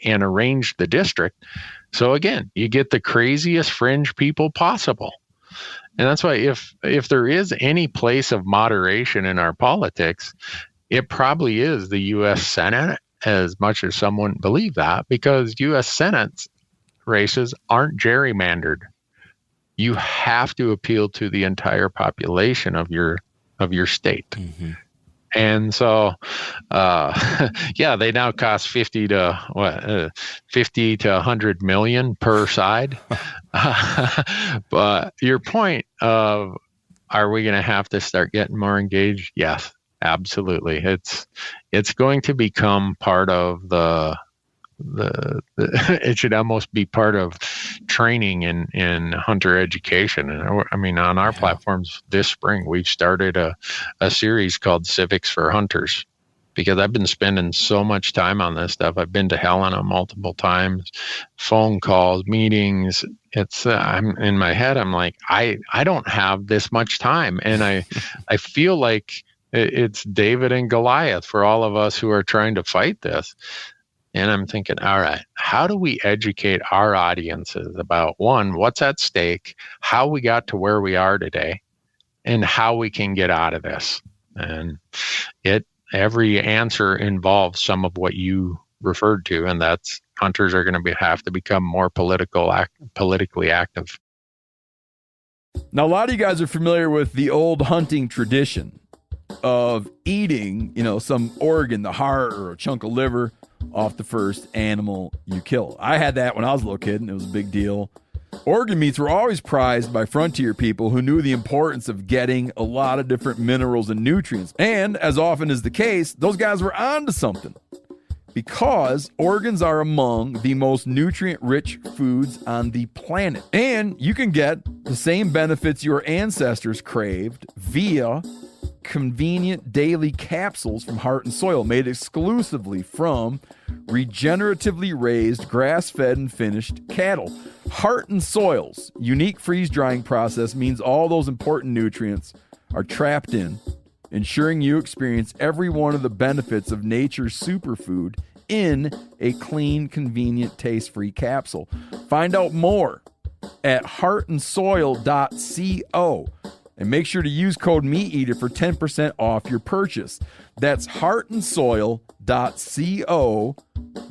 arranged the district. So again, you get the craziest fringe people possible. And that's why if there is any place of moderation in our politics, it probably is the U.S. Senate, as much as someone believe that, because U.S. Senate races aren't gerrymandered. You have to appeal to the entire population of your state. And so, they now cost 50 to 100 million per side. But your point of, are we going to have to start getting more engaged? Yes, absolutely. It's going to become part of it should almost be part of training in hunter education. And I mean, on our platforms this spring, we've started a series called Civics for Hunters, because I've been spending so much time on this stuff. I've been to Helena multiple times, phone calls, meetings. I'm in my head, I'm like, I don't have this much time. And I feel like it's David and Goliath for all of us who are trying to fight this. And I'm thinking, all right, how do we educate our audiences about, one, what's at stake, how we got to where we are today, and how we can get out of this? And every answer involves some of what you referred to, and that's hunters are going to have to become more politically active. Now, a lot of you guys are familiar with the old hunting tradition of eating, some organ, the heart or a chunk of liver off the first animal you kill. I had that when I was a little kid, and it was a big deal. Organ meats were always prized by frontier people who knew the importance of getting a lot of different minerals and nutrients. And as often is the case, those guys were onto something, because organs are among the most nutrient-rich foods on the planet. And you can get the same benefits your ancestors craved via convenient daily capsules from Heart and Soil, made exclusively from regeneratively raised, grass-fed, and finished cattle. Heart and Soil's unique freeze-drying process means all those important nutrients are trapped in, ensuring you experience every one of the benefits of nature's superfood in a clean, convenient, taste-free capsule. Find out more at heartandsoil.co. And make sure to use code MeatEater for 10% off your purchase. That's heartandsoil.co.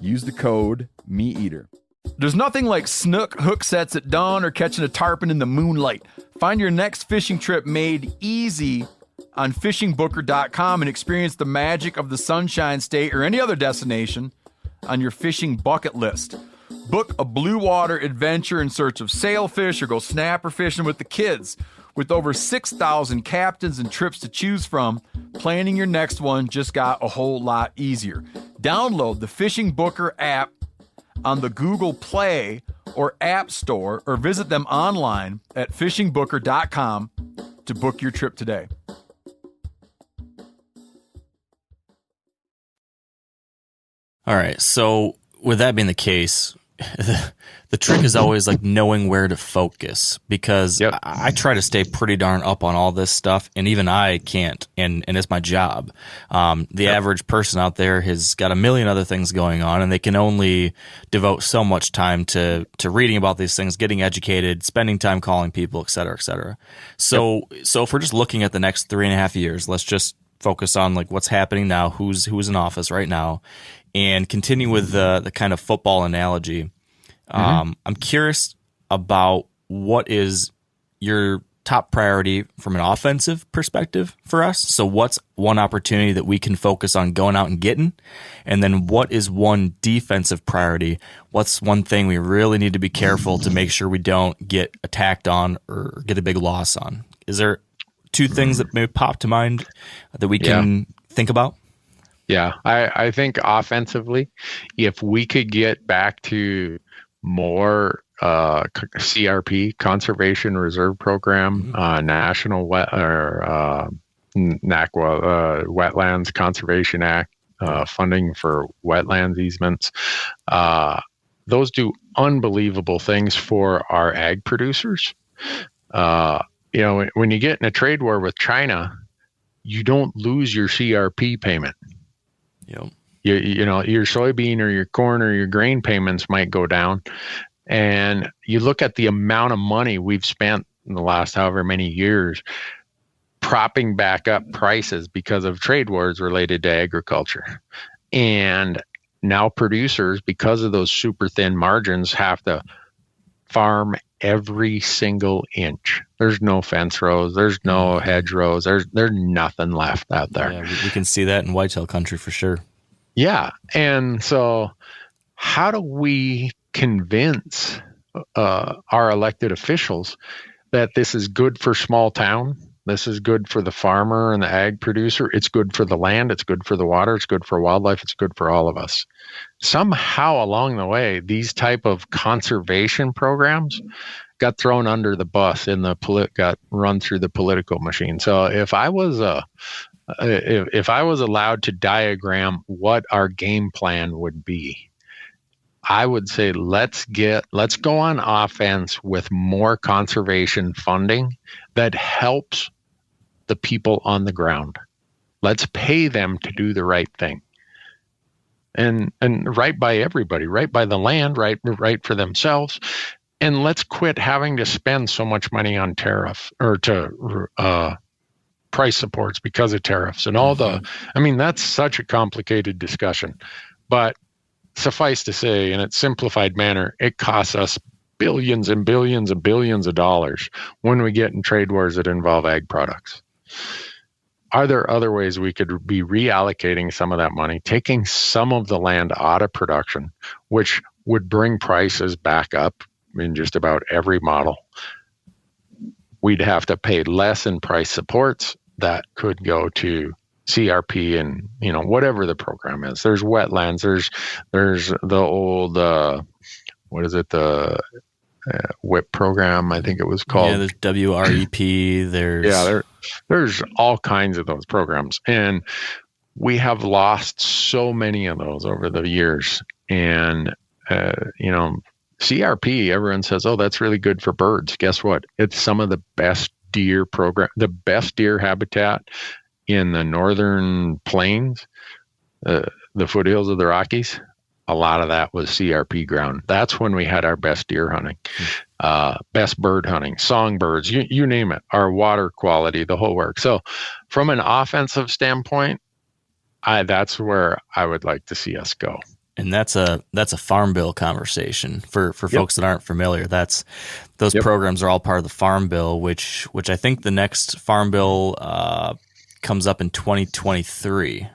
Use the code MeatEater. There's nothing like snook hook sets at dawn or catching a tarpon in the moonlight. Find your next fishing trip made easy on fishingbooker.com and experience the magic of the Sunshine State or any other destination on your fishing bucket list. Book a blue water adventure in search of sailfish or go snapper fishing with the kids. With over 6,000 captains and trips to choose from, planning your next one just got a whole lot easier. Download the Fishing Booker app on the Google Play or App Store, or visit them online at fishingbooker.com to book your trip today. All right, so with that being the case, the trick is always like knowing where to focus, because I try to stay pretty darn up on all this stuff, and even I can't, and it's my job. The average person out there has got a million other things going on, and they can only devote so much time to reading about these things, getting educated, spending time calling people, et cetera, et cetera. So if we're just looking at the next 3.5 years, let's just focus on like what's happening now, who's in office right now, and continue with the kind of football analogy. I'm curious about what is your top priority from an offensive perspective for us. So what's one opportunity that we can focus on going out and getting? And then what is one defensive priority? What's one thing we really need to be careful to make sure we don't get attacked on or get a big loss on? Is there two things that may pop to mind that we can think about? Yeah, I think offensively, if we could get back to more CRP, Conservation Reserve Program, National NACWA, Wetlands Conservation Act, funding for wetlands easements, those do unbelievable things for our ag producers. When you get in a trade war with China, you don't lose your CRP payment. Yep. Your soybean or your corn or your grain payments might go down. And you look at the amount of money we've spent in the last however many years propping back up prices because of trade wars related to agriculture. And now producers, because of those super thin margins, have to farm every single inch. There's no fence rows. There's no hedge rows. There's nothing left out there. Yeah, we can see that in whitetail country for sure. Yeah. And so how do we convince our elected officials that this is good for small town? This is good for the farmer and the ag producer. It's good for the land. It's good for the water. It's good for wildlife. It's good for all of us. Somehow along the way, these type of conservation programs got thrown under the bus and got run through the political machine. So if I was allowed to diagram what our game plan would be, I would say let's go on offense with more conservation funding that helps the people on the ground. Let's pay them to do the right thing. and right by everybody, right by the land, right for themselves. And let's quit having to spend so much money on tariff or to price supports because of tariffs and all that's such a complicated discussion. But suffice to say, in its simplified manner, it costs us billions and billions and billions of dollars when we get in trade wars that involve ag products. Are there other ways we could be reallocating some of that money, taking some of the land out of production, which would bring prices back up in just about every model? We'd have to pay less in price supports that could go to CRP and whatever the program is. There's wetlands. There's the old the WHIP program, I think it was called. Yeah, there's WREP. There's all kinds of those programs, and we have lost so many of those over the years. And CRP, everyone says, oh, that's really good for birds. Guess what? It's some of the best deer habitat in the northern plains, the foothills of the Rockies. A lot of that was CRP ground. That's when we had our best deer hunting, best bird hunting, songbirds, you name it, our water quality, the whole work. So from an offensive standpoint, that's where I would like to see us go. And that's a farm bill conversation for folks that aren't familiar. Those programs are all part of the farm bill, which I think the next farm bill comes up in 2023.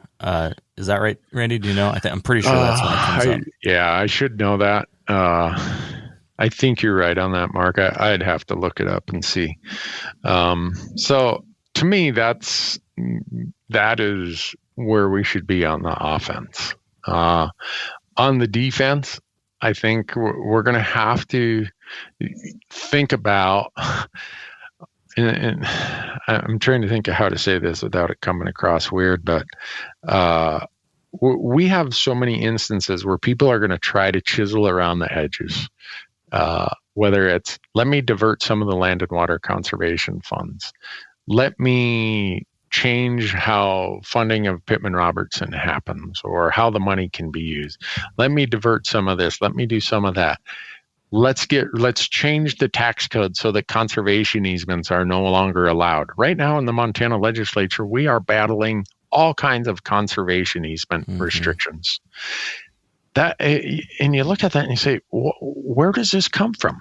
Is that right, Randy? Do you know? I'm pretty sure that's when it comes up. Yeah, I should know that. I think you're right on that, Mark. I'd have to look it up and see. So to me, that is where we should be on the offense. On the defense, I think we're going to have to think about, and I'm trying to think of how to say this without it coming across weird, but we have so many instances where people are going to try to chisel around the edges, whether it's, let me divert some of the land and water conservation funds. Let me change how funding of Pittman-Robertson happens or how the money can be used. Let me divert some of this. Let me do some of that. Let's change the tax code so that conservation easements are no longer allowed. Right now in the Montana legislature, we are battling all kinds of conservation easement restrictions. And you look at that and you say, where does this come from?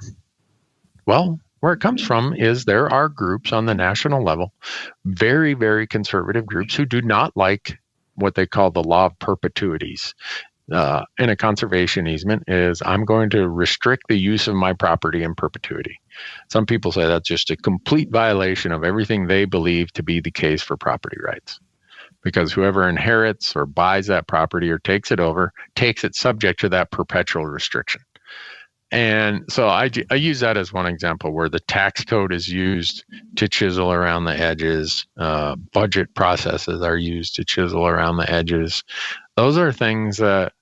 Well, where it comes from is there are groups on the national level, very, very conservative groups who do not like what they call the law of perpetuities. In a conservation easement is I'm going to restrict the use of my property in perpetuity. Some people say that's just a complete violation of everything they believe to be the case for property rights. Because whoever inherits or buys that property or takes it over, takes it subject to that perpetual restriction. And so I use that as one example where the tax code is used to chisel around the edges. Budget processes are used to chisel around the edges. Those are things that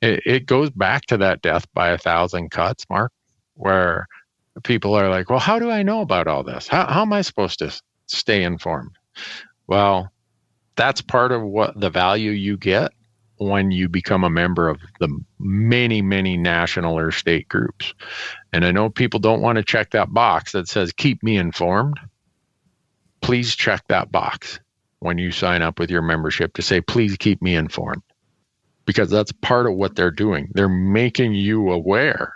it goes back to that death by 1,000 cuts, Mark, where people are like, well, how do I know about all this? How am I supposed to stay informed? Well, that's part of what the value you get when you become a member of the many, many national or state groups. And I know people don't want to check that box that says, keep me informed. Please check that box when you sign up with your membership to say, please keep me informed. Because that's part of what they're doing. They're making you aware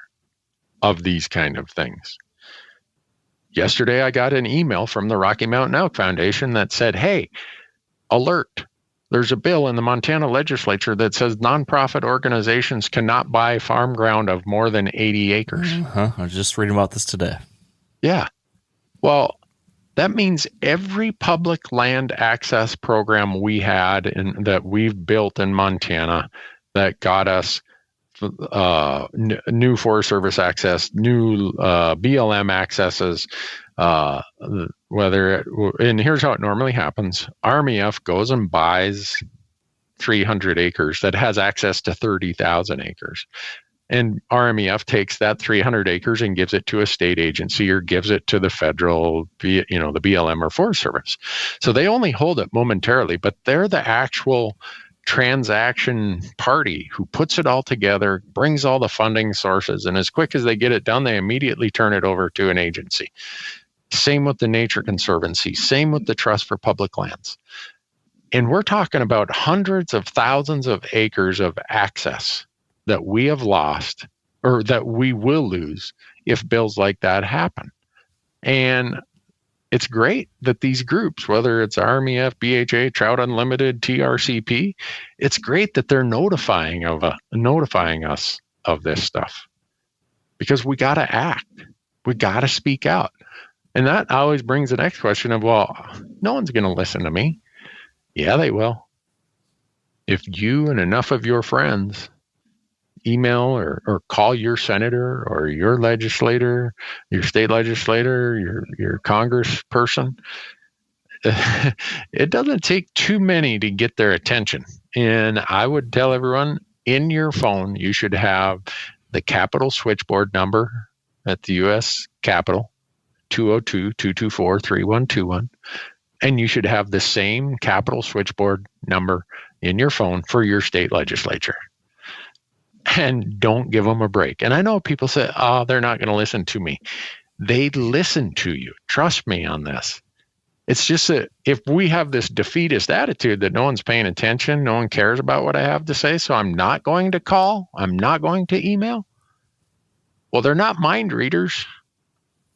of these kind of things. Yesterday, I got an email from the Rocky Mountain Elk Foundation that said, hey, alert. There's a bill in the Montana legislature that says nonprofit organizations cannot buy farm ground of more than 80 acres. I was just reading about this today. Yeah. Well, that means every public land access program we had and that we've built in Montana that got us new Forest Service access, new BLM accesses, and here's how it normally happens. RMEF goes and buys 300 acres that has access to 30,000 acres. And RMEF takes that 300 acres and gives it to a state agency or gives it to the federal, the BLM or Forest Service. So they only hold it momentarily, but they're the actual transaction party who puts it all together, brings all the funding sources, and as quick as they get it done, they immediately turn it over to an agency. Same with the Nature Conservancy, same with the Trust for Public Lands. And we're talking about hundreds of thousands of acres of access that we have lost or that we will lose if bills like that happen. And it's great that these groups, whether it's RMEF, BHA, Trout Unlimited, TRCP, it's great that they're notifying us of this stuff, because we got to act. We got to speak out. And that always brings the next question of, well, no one's going to listen to me. Yeah, they will. If you and enough of your friends email or call your senator or your legislator, your state legislator, your congressperson, it doesn't take too many to get their attention. And I would tell everyone, in your phone, you should have the Capitol switchboard number at the U.S. Capitol, 202-224-3121. And you should have the same Capitol switchboard number in your phone for your state legislature. And don't give them a break. And I know people say, oh, they're not going to listen to me. They listen to you. Trust me on this. It's just that if we have this defeatist attitude that no one's paying attention, no one cares about what I have to say, so I'm not going to call, I'm not going to email. Well, they're not mind readers.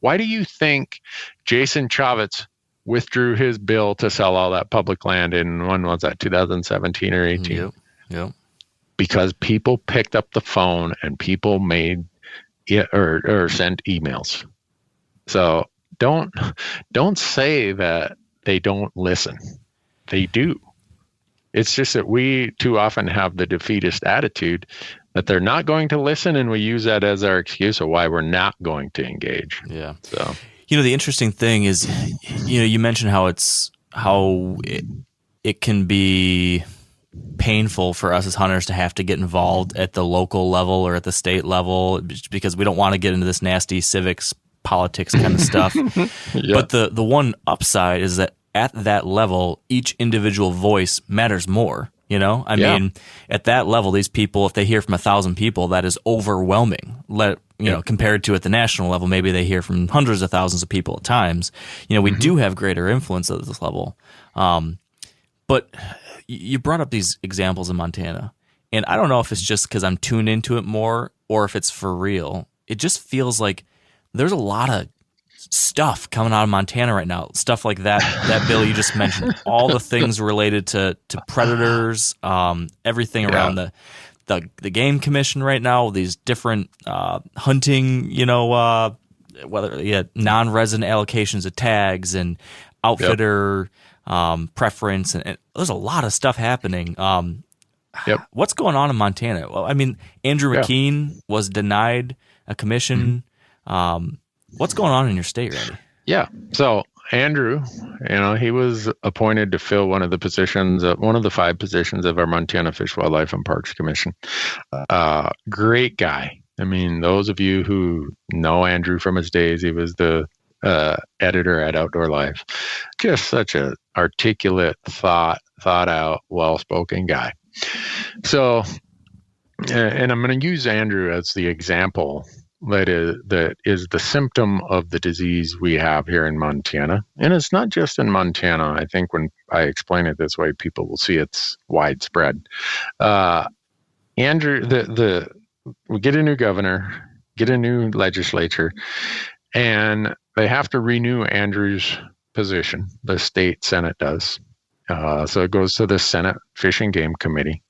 Why do you think Jason Chavez withdrew his bill to sell all that public land in, when was that, 2017 or 18? Yep. Because people picked up the phone and people made it or sent emails. So don't say that they don't listen. They do. It's just that we too often have the defeatist attitude that they're not going to listen, and we use that as our excuse of why we're not going to engage. Yeah. So, the interesting thing is, you mentioned how it can be painful for us as hunters to have to get involved at the local level or at the state level, because we don't want to get into this nasty civics, politics kind of stuff. Yeah. But the one upside is that at that level, each individual voice matters more. I mean, at that level, these people, if they hear from 1,000 people, that is overwhelming. Compared to at the national level, maybe they hear from hundreds of thousands of people at times. We do have greater influence at this level. But you brought up these examples in Montana, and I don't know if it's just because I'm tuned into it more or if it's for real. It just feels like there's a lot of stuff coming out of Montana right now. Stuff like that bill you just mentioned, all the things related to predators, everything around the game commission right now, these different hunting, whether non-resident allocations of tags and outfitter preference, and there's a lot of stuff happening. What's going on in Montana? Well, I mean, Andrew McKean was denied a commission. What's going on in your state, Randy? Yeah. So Andrew, he was appointed to fill one of the positions, one of the 5 positions of our Montana Fish, Wildlife, and Parks Commission. Great guy. I mean, those of you who know Andrew from his days, he was the editor at Outdoor Life. Just such a articulate, thought out, well-spoken guy. So, and I'm going to use Andrew as the example that is the symptom of the disease we have here in Montana. And it's not just in Montana. I think when I explain it this way, people will see it's widespread. Andrew, we get a new governor, get a new legislature, and they have to renew Andrew's position. The state Senate does. So it goes to the Senate Fish and Game Committee.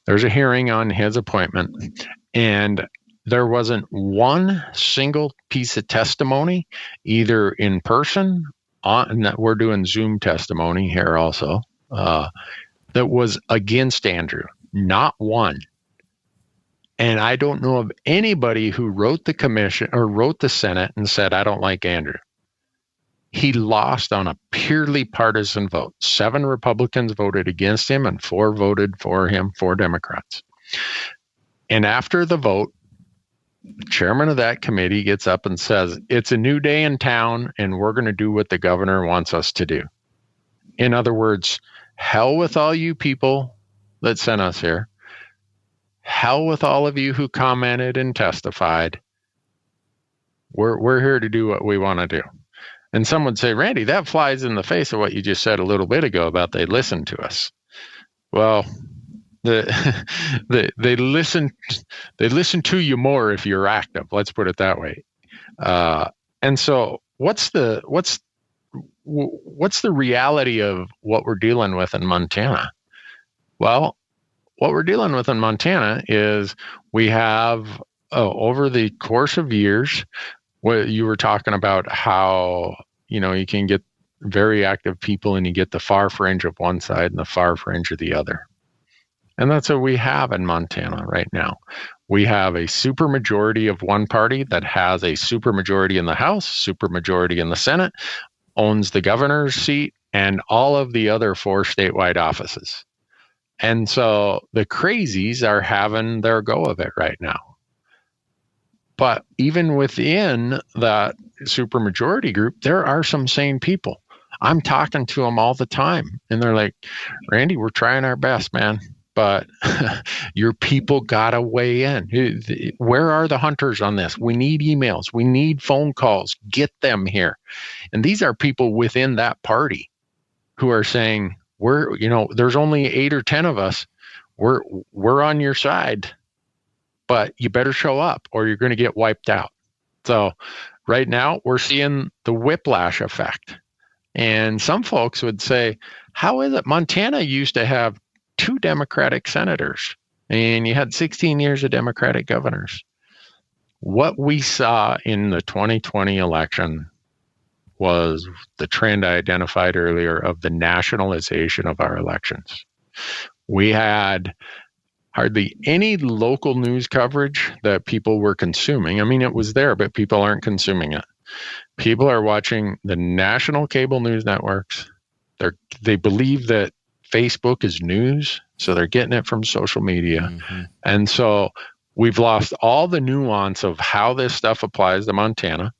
There's a hearing on his appointment, and there wasn't one single piece of testimony, either in person, and we're doing Zoom testimony here also, that was against Andrew. Not one. And I don't know of anybody who wrote the commission or wrote the Senate and said, I don't like Andrew. He lost on a purely partisan vote. 7 Republicans voted against him and 4 voted for him, 4 Democrats. And after the vote, the chairman of that committee gets up and says, it's a new day in town and we're going to do what the governor wants us to do. In other words, hell with all you people that sent us here. Hell with all of you who commented and testified. We're here to do what we want to do. And some would say, Randy, that flies in the face of what you just said a little bit ago about they listen to us. Well, they listen to you more if you're active. Let's put it that way. And so what's the reality of what we're dealing with in Montana? Well, what we're dealing with in Montana is we have over the course of years, what you were talking about, how you can get very active people and you get the far fringe of one side and the far fringe of the other. And that's what we have in Montana right now. We have a supermajority of one party that has a supermajority in the House, supermajority in the Senate, owns the governor's seat, and all of the other 4 statewide offices. And so the crazies are having their go of it right now. But even within that supermajority group, there are some sane people. I'm talking to them all the time, and they're like, Randy, we're trying our best, man. But your people got to weigh in. Where are the hunters on this? We need emails. We need phone calls. Get them here. And these are people within that party who are saying, there's only 8 or 10 of us. We're on your side, but you better show up or you're going to get wiped out. So right now we're seeing the whiplash effect. And some folks would say, how is it Montana used to have 2 Democratic senators and you had 16 years of Democratic governors? What we saw in the 2020 election was the trend I identified earlier of the nationalization of our elections. We had hardly any local news coverage that people were consuming. I mean, it was there, but people aren't consuming it. People are watching the national cable news networks. They believe that Facebook is news, so they're getting it from social media. Mm-hmm. And so we've lost all the nuance of how this stuff applies to Montana.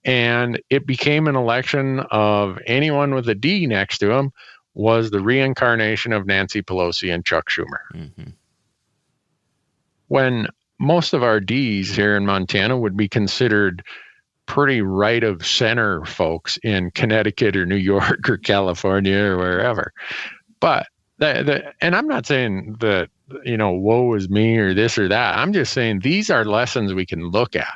And it became an election of anyone with a D next to him was the reincarnation of Nancy Pelosi and Chuck Schumer. Mm-hmm. When most of our Ds here in Montana would be considered pretty right of center folks in Connecticut or New York or California or wherever. But and I'm not saying that, woe is me or this or that. I'm just saying these are lessons we can look at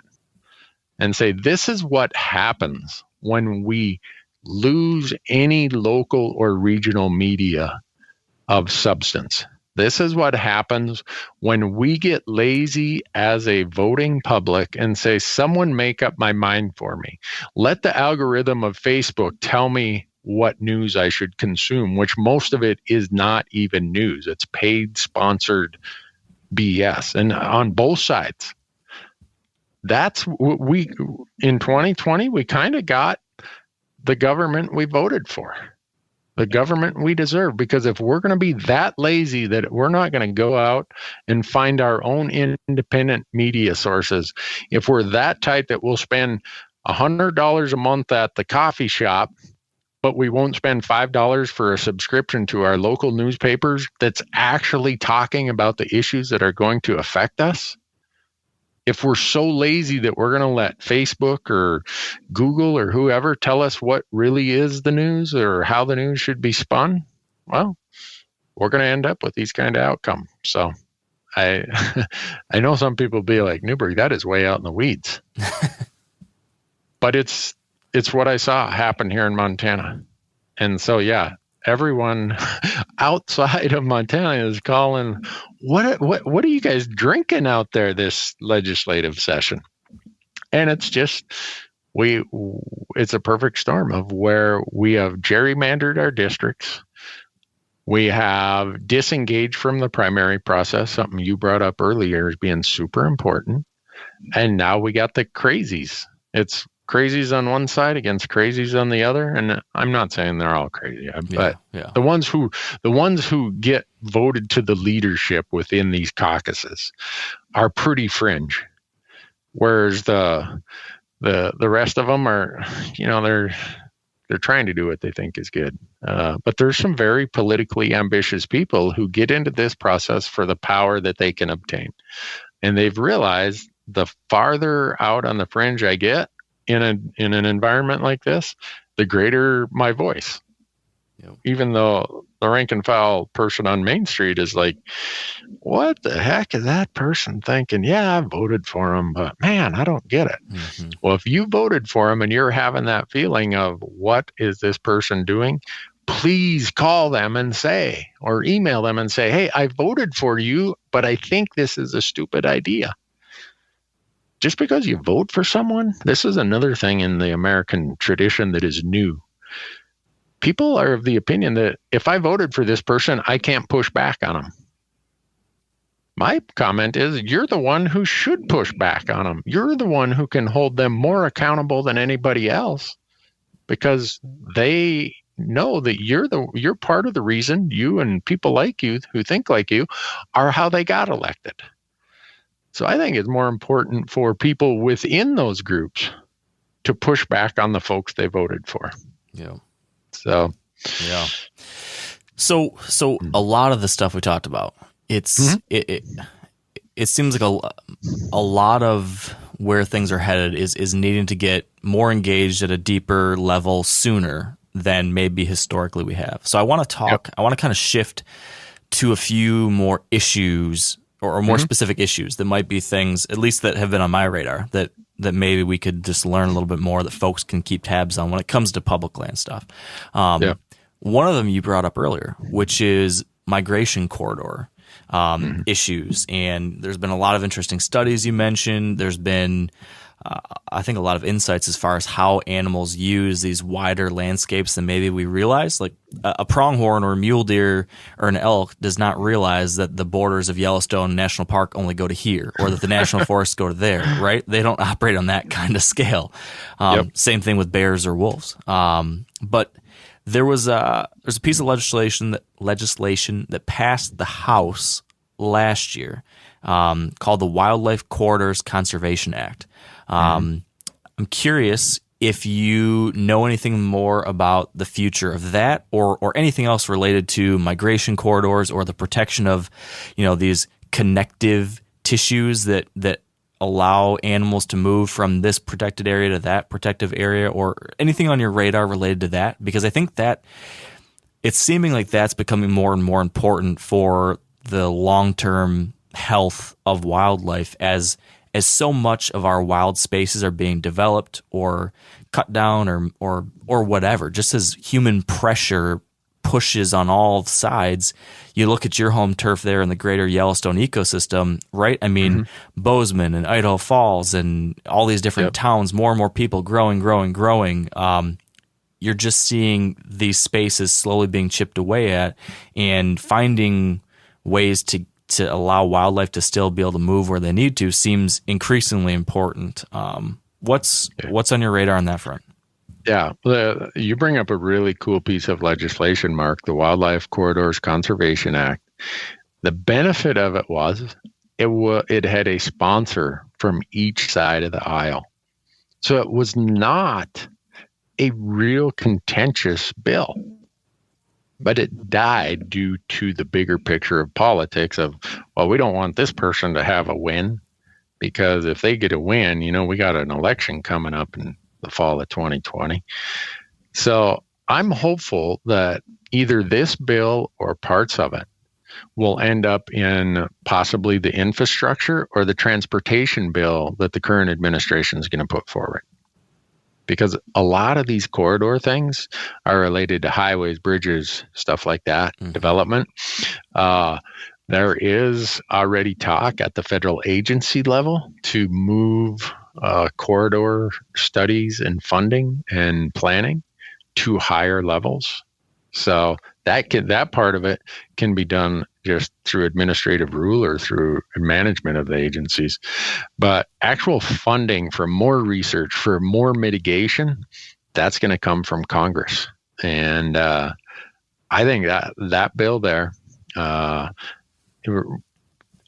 and say, this is what happens when we lose any local or regional media of substance. This is what happens when we get lazy as a voting public and say, someone make up my mind for me. Let the algorithm of Facebook tell me what news I should consume, which most of it is not even news. It's paid, sponsored BS, and on both sides. That's what in 2020, we kind of got the government we voted for, the government we deserve. Because if we're going to be that lazy that we're not going to go out and find our own independent media sources, if we're that tight that we'll spend $100 a month at the coffee shop, but we won't spend $5 for a subscription to our local newspapers that's actually talking about the issues that are going to affect us. If we're so lazy that we're going to let Facebook or Google or whoever tell us what really is the news or how the news should be spun, well, we're going to end up with these kind of outcomes. So I know some people be like, Newberg, that is way out in the weeds. But it's what I saw happen here in Montana. And so, yeah, everyone outside of Montana is calling, what are you guys drinking out there this legislative session? And it's just, it's a perfect storm of where we have gerrymandered our districts. We have disengaged from the primary process, something you brought up earlier as being super important. And now we got the crazies. It's crazies on one side against crazies on the other, and I'm not saying they're all crazy, but the ones who get voted to the leadership within these caucuses are pretty fringe, whereas the rest of them are, they're They're trying to do what they think is good. But there's some very politically ambitious people who get into this process for the power that they can obtain. And they've realized the farther out on the fringe I get in an environment like this, the greater my voice. Yep. Even though the rank and file person on Main Street is like, what the heck is that person thinking? Yeah, I voted for him, but man, I don't get it. Mm-hmm. Well, if you voted for him and you're having that feeling of what is this person doing, please call them and say, or email them and say, hey, I voted for you, but I think this is a stupid idea. Just because you vote for someone, this is another thing in the American tradition that is new. People are of the opinion that if I voted for this person, I can't push back on them. My comment is, you're the one who should push back on them. You're the one who can hold them more accountable than anybody else, because they know that you're part of the reason. You and people like you who think like you are how they got elected. So I think it's more important for people within those groups to push back on the folks they voted for. Yeah. So, yeah. So a lot of the stuff we talked about, it seems like a lot of where things are headed is needing to get more engaged at a deeper level sooner than maybe historically we have. So I want to talk. Yep. I want to kind of shift to a few more issues or more specific issues that might be things, at least that have been on my radar, that maybe we could just learn a little bit more, that folks can keep tabs on when it comes to public land stuff. One of them you brought up earlier, which is migration corridor issues. And there's been a lot of interesting studies you mentioned. There's been, I think, a lot of insights as far as how animals use these wider landscapes than maybe we realize. Like a pronghorn or a mule deer or an elk does not realize that the borders of Yellowstone National Park only go to here, or that the national forests go to there, right? They don't operate on that kind of scale. Same thing with bears or wolves. But there's a piece of legislation that passed the House last year called the Wildlife Corridors Conservation Act. I'm curious if you know anything more about the future of that, or anything else related to migration corridors or the protection of, these connective tissues that allow animals to move from this protected area to that protective area, or anything on your radar related to that, because I think that it's seeming like that's becoming more and more important for the long-term health of wildlife as so much of our wild spaces are being developed or cut down or whatever. Just as human pressure pushes on all sides, you look at your home turf there in the greater Yellowstone ecosystem, right? I mean, Bozeman and Idaho Falls and all these different towns, more and more people growing. You're just seeing these spaces slowly being chipped away at, and finding ways to allow wildlife to still be able to move where they need to seems increasingly important. What's on your radar on that front? Yeah, you bring up a really cool piece of legislation, Mark, the Wildlife Corridors Conservation Act. The benefit of it was it had a sponsor from each side of the aisle. So it was not a real contentious bill. But it died due to the bigger picture of politics of, well, we don't want this person to have a win, because if they get a win, we got an election coming up in the fall of 2020. So I'm hopeful that either this bill or parts of it will end up in possibly the infrastructure or the transportation bill that the current administration is going to put forward. Because a lot of these corridor things are related to highways, bridges, stuff like that, development. There is already talk at the federal agency level to move corridor studies and funding and planning to higher levels. So that part of it can be done just through administrative rule or through management of the agencies. But actual funding for more research, for more mitigation, that's going to come from Congress. And I think that bill there,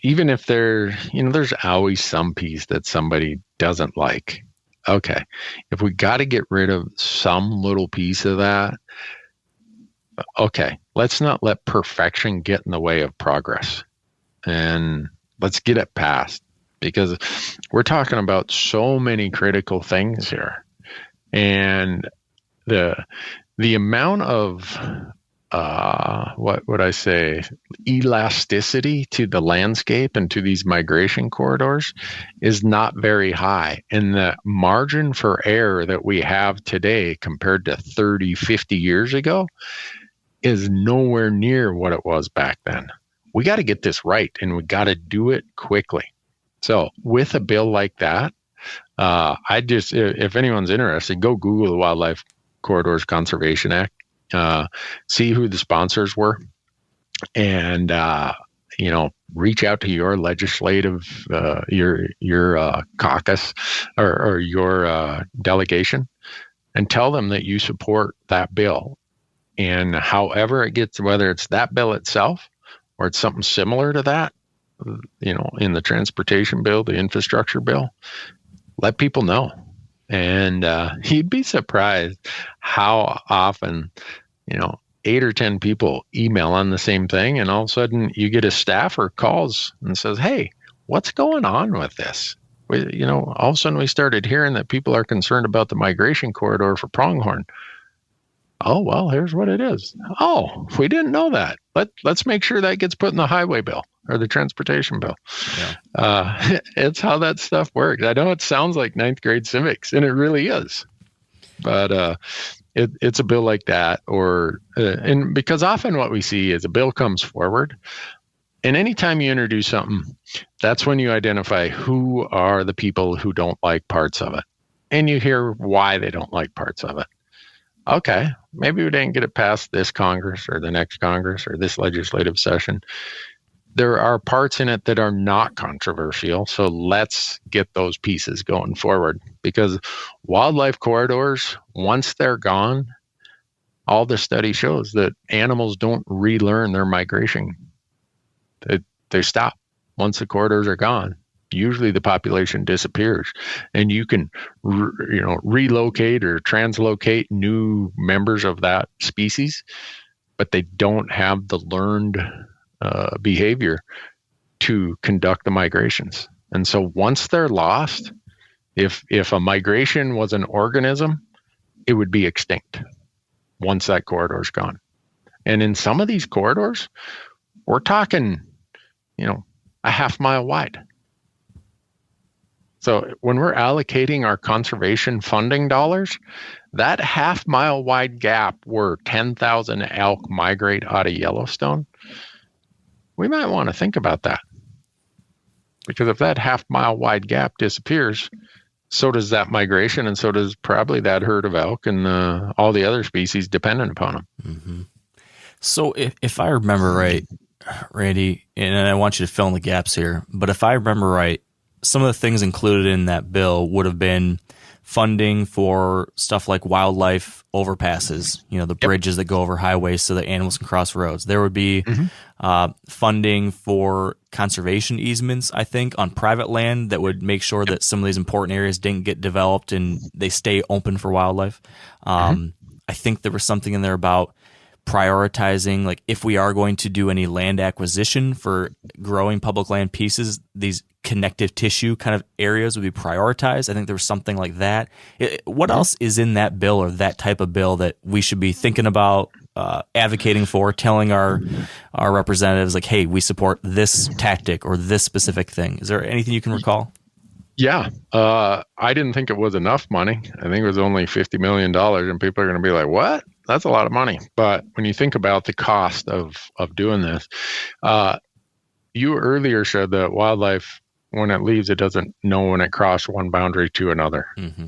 even if there's always some piece that somebody doesn't like. okay, if we got to get rid of some little piece of that, okay, let's not let perfection get in the way of progress, and let's get it passed, because we're talking about so many critical things here. And the amount of what would I say, elasticity to the landscape and to these migration corridors is not very high. And the margin for error that we have today compared to 30, 50 years ago is nowhere near what it was back then. We got to get this right, and we got to do it quickly. So with a bill like that, if anyone's interested, go Google the Wildlife Corridors Conservation Act. See who the sponsors were, and reach out to your legislative, your caucus or your delegation, and tell them that you support that bill. And however it gets, whether it's that bill itself or it's something similar to that, in the transportation bill, the infrastructure bill, let people know. And you'd be surprised how often 8 or 10 people email on the same thing, and all of a sudden you get a staffer calls and says, "Hey, what's going on with this?" All of a sudden we started hearing that people are concerned about the migration corridor for pronghorn. Oh, well, here's what it is. Oh, we didn't know that. Let's make sure that gets put in the highway bill or the transportation bill. Yeah. It's how that stuff works. I know it sounds like ninth grade civics, and it really is. But it's a bill like that, and because often what we see is a bill comes forward, and anytime you introduce something, that's when you identify who are the people who don't like parts of it, and you hear why they don't like parts of it. Okay, maybe we didn't get it past this Congress or the next Congress or this legislative session. There are parts in it that are not controversial, so let's get those pieces going forward, because wildlife corridors, once they're gone, all the study shows that animals don't relearn their migration. They stop. Once the corridors are gone, usually the population disappears, and you can relocate or translocate new members of that species, but they don't have the learned behavior to conduct the migrations. And so once they're lost, if a migration was an organism, it would be extinct once that corridor's gone. And in some of these corridors, we're talking, a half mile wide. So when we're allocating our conservation funding dollars, that half mile wide gap where 10,000 elk migrate out of Yellowstone, we might want to think about that. Because if that half mile wide gap disappears, so does that migration, and so does probably that herd of elk and all the other species dependent upon them. Mm-hmm. So if I remember right, Randy, and I want you to fill in the gaps here, but if I remember right, some of the things included in that bill would have been funding for stuff like wildlife overpasses, the bridges that go over highways so that animals can cross roads. There would be funding for conservation easements, I think, on private land that would make sure that some of these important areas didn't get developed and they stay open for wildlife. I think there was something in there about prioritizing, like if we are going to do any land acquisition for growing public land pieces, these connective tissue kind of areas would be prioritized. I think there was something like that. What else is in that bill or that type of bill that we should be thinking about, advocating for, telling our representatives, like, hey, we support this tactic or this specific thing? Is there anything you can recall? Yeah. I didn't think it was enough money. I think it was only $50 million, and people are going to be like, what? That's a lot of money. But when you think about the cost of doing this, you earlier said that wildlife, when it leaves, it doesn't know when it crossed one boundary to another. Mm-hmm.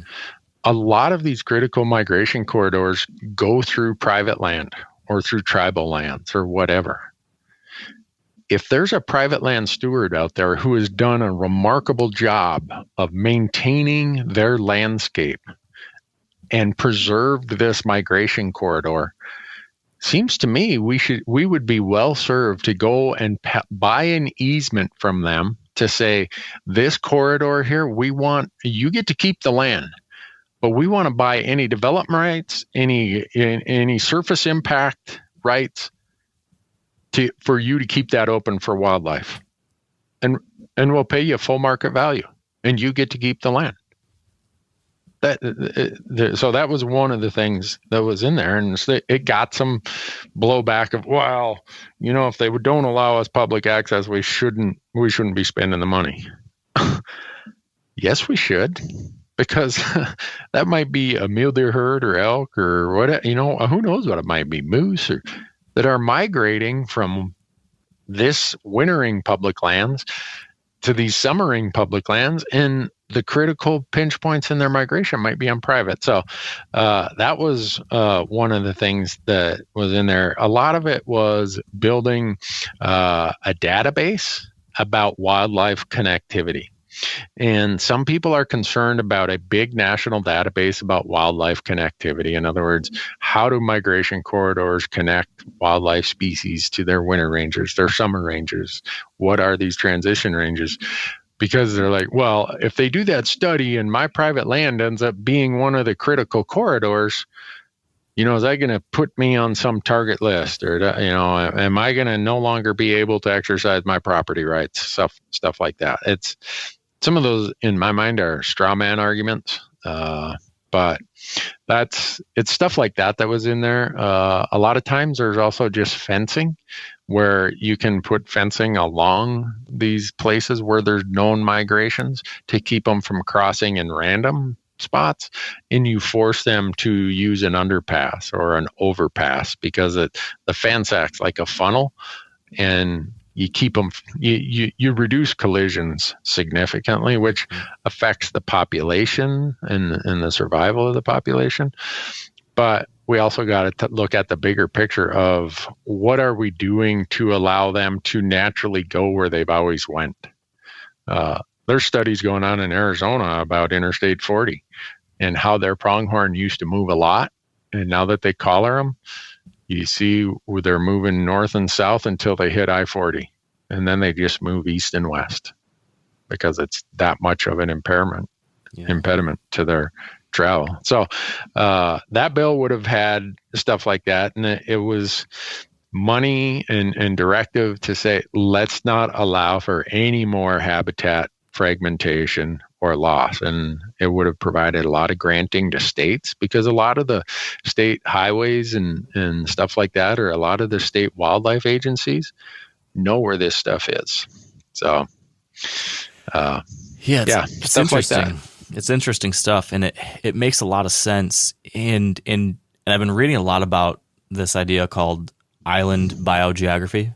A lot of these critical migration corridors go through private land or through tribal lands or whatever. If there's a private land steward out there who has done a remarkable job of maintaining their landscape and preserved this migration corridor, seems to me we would be well served to go and buy an easement from them to say, this corridor here, you get to keep the land, but we want to buy any development rights, any surface impact rights for you to keep that open for wildlife. And we'll pay you full market value, and you get to keep the land. So that was one of the things that was in there, and it got some blowback of, well, if they don't allow us public access, we shouldn't be spending the money. Yes, we should, because that might be a mule deer herd or elk or what, who knows what it might be, moose or that are migrating from this wintering public lands to these summering public lands, and the critical pinch points in their migration might be on private. So that was one of the things that was in there. A lot of it was building a database about wildlife connectivity. And some people are concerned about a big national database about wildlife connectivity. In other words, how do migration corridors connect wildlife species to their winter ranges, their summer ranges? What are these transition ranges? Because they're like, well, if they do that study and my private land ends up being one of the critical corridors, is that going to put me on some target list, or am I going to no longer be able to exercise my property rights? Stuff like that. It's some of those in my mind are straw man arguments, but it's stuff like that was in there. A lot of times there's also just fencing, where you can put fencing along these places where there's known migrations to keep them from crossing in random spots, and you force them to use an underpass or an overpass because the fence acts like a funnel, and you keep them, you reduce collisions significantly, which affects the population and the survival of the population. But we also got to look at the bigger picture of what are we doing to allow them to naturally go where they've always went. There's studies going on in Arizona about Interstate 40 and how their pronghorn used to move a lot. And now that they collar them, you see where they're moving north and south until they hit I-40. And then they just move east and west because it's that much of an impediment to their travel. So that bill would have had stuff like that. And it was money and directive to say, let's not allow for any more habitat fragmentation or loss. And it would have provided a lot of granting to states, because a lot of the state highways and stuff like that, or a lot of the state wildlife agencies know where this stuff is. So it's interesting. Like that. It's interesting stuff, and it makes a lot of sense. And I've been reading a lot about this idea called island biogeography,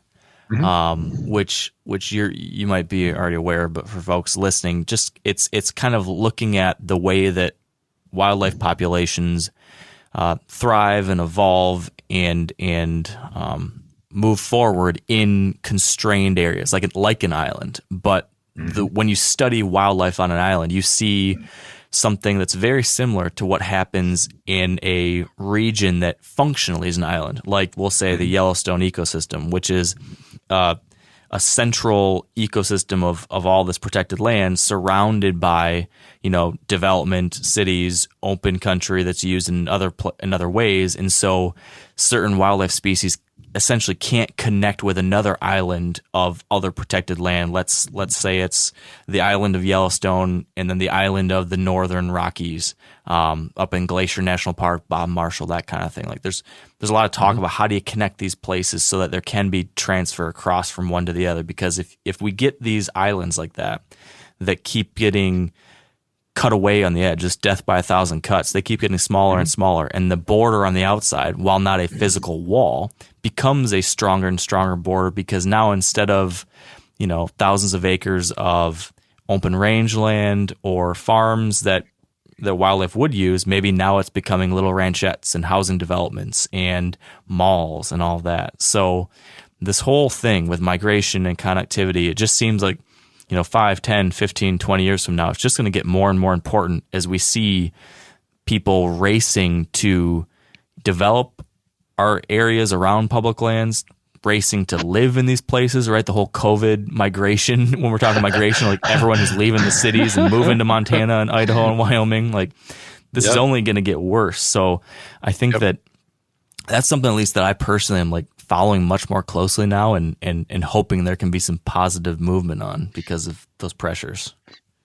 which you might be already aware, but for folks listening, just it's kind of looking at the way that wildlife populations thrive and evolve and move forward in constrained areas, like an island, but when you study wildlife on an island, you see something that's very similar to what happens in a region that functionally is an island, like we'll say the Yellowstone ecosystem, which is a central ecosystem of all this protected land surrounded by, development, cities, open country that's used in other ways. And so certain wildlife species essentially can't connect with another island of other protected land. Let's say it's the island of Yellowstone and then the island of the Northern Rockies, up in Glacier National Park, Bob Marshall, that kind of thing. Like there's a lot of talk about how do you connect these places so that there can be transfer across from one to the other. Because if we get these islands like that keep getting cut away on the edge, just death by 1,000 cuts, they keep getting smaller and smaller, and the border on the outside, while not a physical wall, becomes a stronger and stronger border, because now instead of thousands of acres of open range land or farms that wildlife would use, maybe now it's becoming little ranchettes and housing developments and malls and all that. So this whole thing with migration and connectivity, it just seems like 5, 10, 15, 20 years from now, it's just going to get more and more important as we see people racing to develop our areas around public lands, racing to live in these places, right? The whole COVID migration, when we're talking migration, like everyone is leaving the cities and moving to Montana and Idaho and Wyoming, like this is only going to get worse. So I think that's something at least that I personally am like following much more closely now and hoping there can be some positive movement on because of those pressures.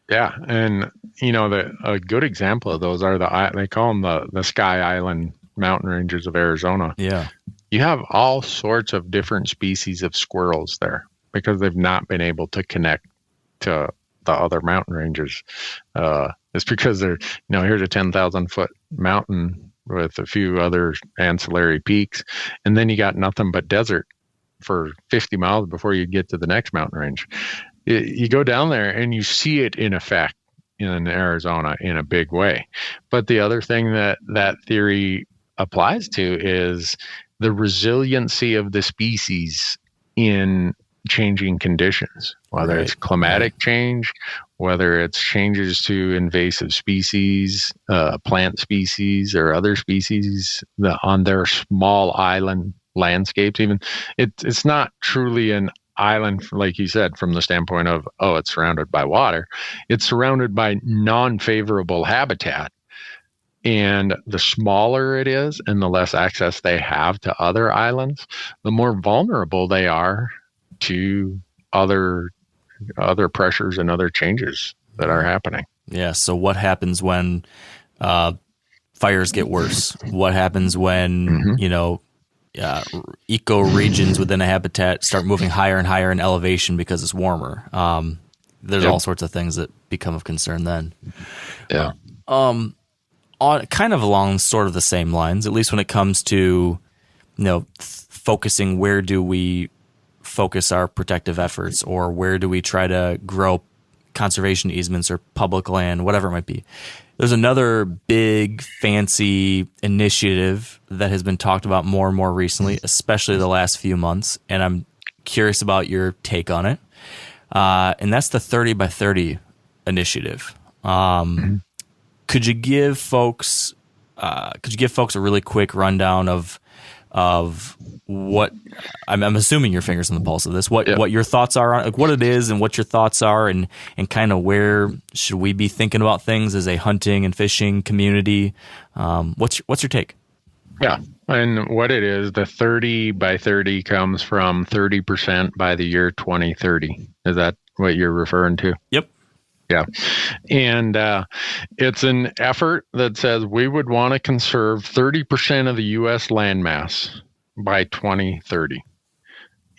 Yeah. And, a good example of those are they call them the Sky Island mountain ranges of Arizona. Yeah. You have all sorts of different species of squirrels there because they've not been able to connect to the other mountain ranges. It's because they're, here's a 10,000 foot mountain with a few other ancillary peaks. And then you got nothing but desert for 50 miles before you get to the next mountain range. You go down there and you see it in effect in Arizona in a big way. But the other thing that theory applies to is the resiliency of the species in changing conditions, whether it's climatic change, whether it's changes to invasive species, plant species, or other species on their small island landscapes. Even it's not truly an island, like you said, from the standpoint of, it's surrounded by water. It's surrounded by non-favorable habitat. And the smaller it is and the less access they have to other islands, the more vulnerable they are to other pressures and other changes that are happening. Yeah. So what happens when fires get worse? What happens when, ecoregions within a habitat start moving higher and higher in elevation because it's warmer? There's all sorts of things that become of concern then. Yeah. On kind of along sort of the same lines, at least when it comes to, focusing, where do we focus our protective efforts, or where do we try to grow conservation easements or public land, whatever it might be. There's another big fancy initiative that has been talked about more and more recently, especially the last few months, and I'm curious about your take on it. And that's the 30 by 30 initiative. Could you give folks a really quick rundown of what I'm assuming your fingers on the pulse of this, what your thoughts are on, like, what it is and what your thoughts are, and kind of where should we be thinking about things as a hunting and fishing community? What's your take? Yeah. And what it is, the 30 by 30 comes from 30% by the year 2030. Is that what you're referring to? Yep. Yeah. And it's an effort that says we would want to conserve 30% of the U.S. landmass by 2030.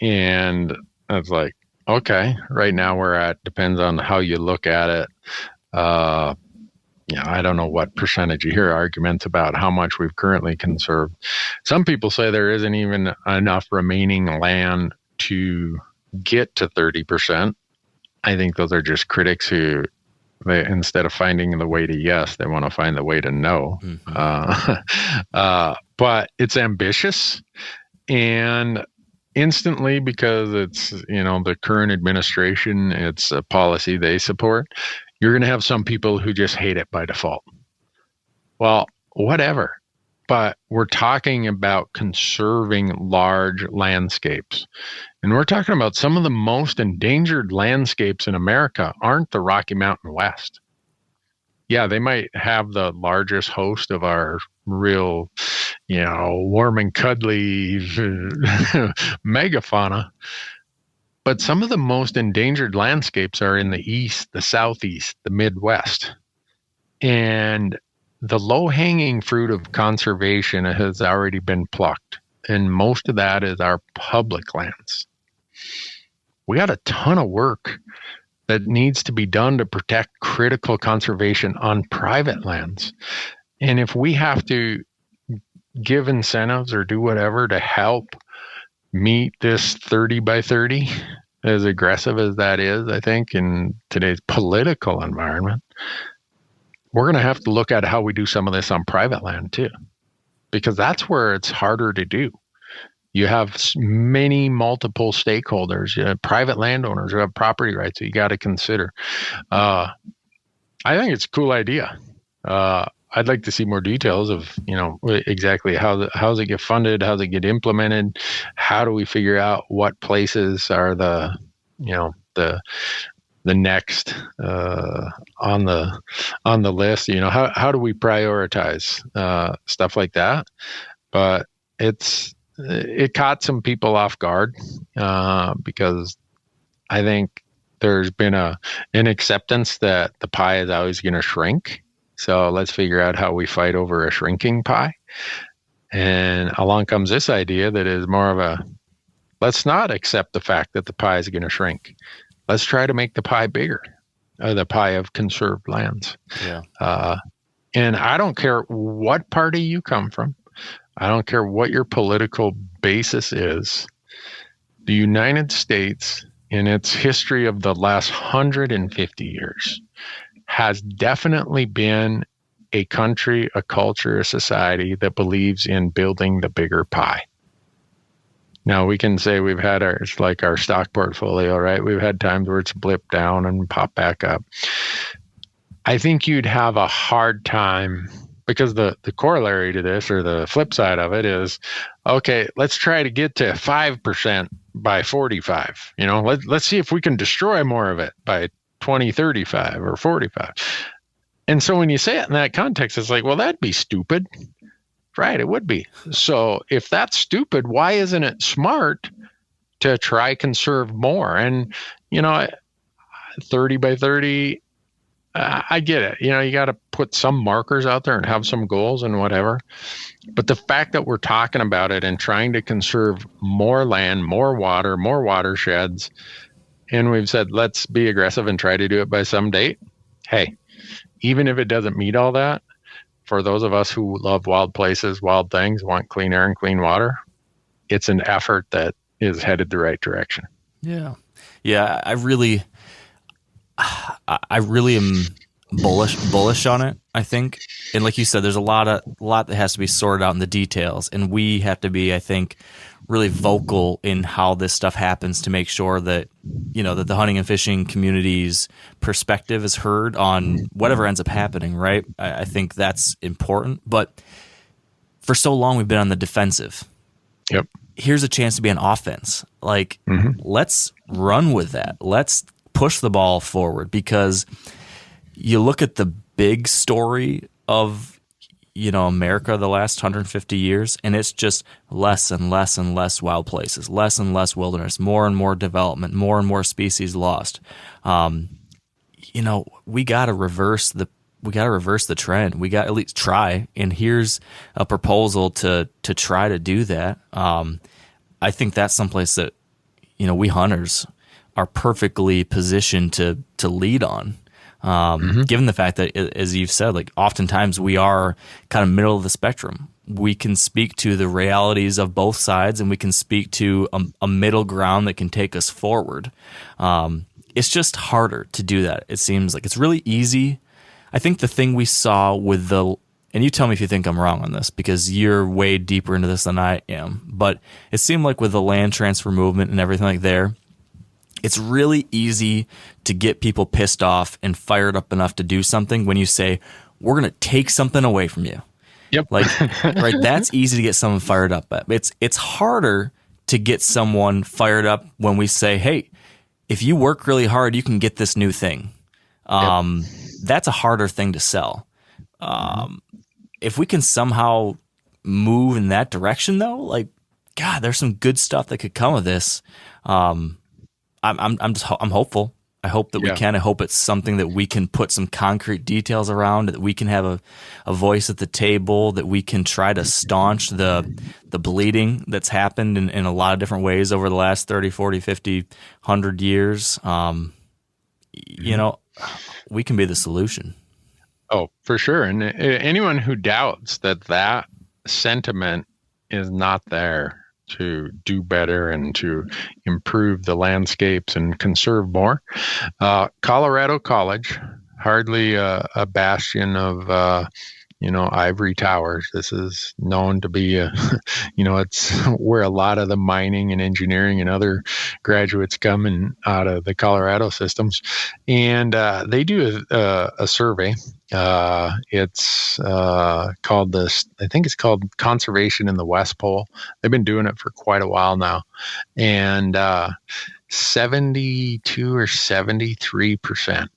And it's like, okay, right now we're at, depends on how you look at it. I don't know what percentage. You hear arguments about how much we've currently conserved. Some people say there isn't even enough remaining land to get to 30%. I think those are just critics who, instead of finding the way to yes, they want to find the way to no. But it's ambitious, and instantly, because it's, the current administration, it's a policy they support, you're going to have some people who just hate it by default. Well, whatever. But we're talking about conserving large landscapes. And we're talking about some of the most endangered landscapes in America aren't the Rocky Mountain West. Yeah, they might have the largest host of our real, warm and cuddly megafauna. But some of the most endangered landscapes are in the East, the Southeast, the Midwest. And the low-hanging fruit of conservation has already been plucked, and most of that is our public lands. We got a ton of work that needs to be done to protect critical conservation on private lands. And if we have to give incentives or do whatever to help meet this 30 by 30, as aggressive as that is, I think, in today's political environment, we're going to have to look at how we do some of this on private land too, because that's where it's harder to do. You have multiple stakeholders, private landowners who have property rights that you got to consider. I think it's a cool idea. I'd like to see more details of, exactly how's it get funded, how's it get implemented, how do we figure out what places are the the next on the list. How do we prioritize stuff like that? But it caught some people off guard because I think there's been an acceptance that the pie is always going to shrink. So let's figure out how we fight over a shrinking pie. And along comes this idea that is more of a, let's not accept the fact that the pie is going to shrink. Let's try to make the pie bigger, the pie of conserved lands. Yeah. And I don't care what party you come from. I don't care what your political basis is. The United States, in its history of the last 150 years, has definitely been a country, a culture, a society that believes in building the bigger pie. Now, we can say we've had it's like our stock portfolio, right? We've had times where it's blipped down and popped back up. I think you'd have a hard time, because the corollary to this, or the flip side of it, is, okay, let's try to get to 5% by 45. Let's see if we can destroy more of it by 2035 or 45. And so when you say it in that context, it's like, well, that'd be stupid. Right, it would be. So if that's stupid, why isn't it smart to try conserve more? And, 30 by 30, I get it. You got to put some markers out there and have some goals and whatever. But the fact that we're talking about it and trying to conserve more land, more water, more watersheds, and we've said, let's be aggressive and try to do it by some date. Hey, even if it doesn't meet all that, for those of us who love wild places, wild things, want clean air and clean water, it's an effort that is headed the right direction. Yeah. Yeah. I really am bullish on it, I think. And like you said, there's a lot that has to be sorted out in the details. And we have to be, I think, really vocal in how this stuff happens to make sure that, that the hunting and fishing community's perspective is heard on whatever ends up happening, right? I think that's important. But for so long, we've been on the defensive. Yep. Here's a chance to be on offense. Let's run with that. Let's push the ball forward, because you look at the big story of America the last 150 years, and it's just less and less and less wild places, less and less wilderness, more and more development, more and more species lost. We got to reverse the trend. We got to at least try. And here's a proposal to try to do that. I think that's someplace that we hunters are perfectly positioned to lead on. Given the fact that, as you've said, oftentimes we are kind of middle of the spectrum. We can speak to the realities of both sides, and we can speak to a middle ground that can take us forward. It's just harder to do that. It seems like it's really easy. I think the thing we saw with and you tell me if you think I'm wrong on this, because you're way deeper into this than I am, but it seemed like with the land transfer movement and everything like there, it's really easy to get people pissed off and fired up enough to do something when you say, we're going to take something away from you. Yep. Right. That's easy to get someone fired up at. It's harder to get someone fired up when we say, hey, if you work really hard, you can get this new thing. That's a harder thing to sell. If we can somehow move in that direction, though, God, there's some good stuff that could come of this. I'm hopeful. I hope that we can. I hope it's something that we can put some concrete details around, that we can have a voice at the table, that we can try to staunch the bleeding that's happened in a lot of different ways over the last 30, 40, 50, 100 years. We can be the solution. Oh, for sure. And anyone who doubts that sentiment is not there to do better and to improve the landscapes and conserve more. Colorado College, hardly a bastion of, ivory towers. This is known to be, it's where a lot of the mining and engineering and other graduates come out of the Colorado systems. And they do a survey. It's called I think it's called Conservation in the West Pole. They've been doing it for quite a while now. And 72 or 73%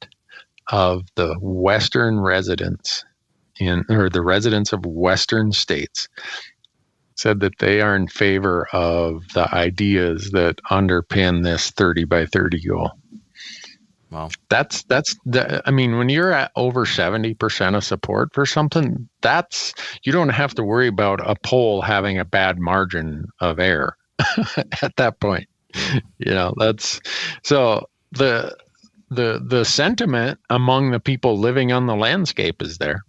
of the Western residents or the residents of Western states said that they are in favor of the ideas that underpin this 30 by 30 goal. Wow. I mean, when you're at over 70% of support for something, you don't have to worry about a poll having a bad margin of error at that point. That's so the sentiment among the people living on the landscape is there.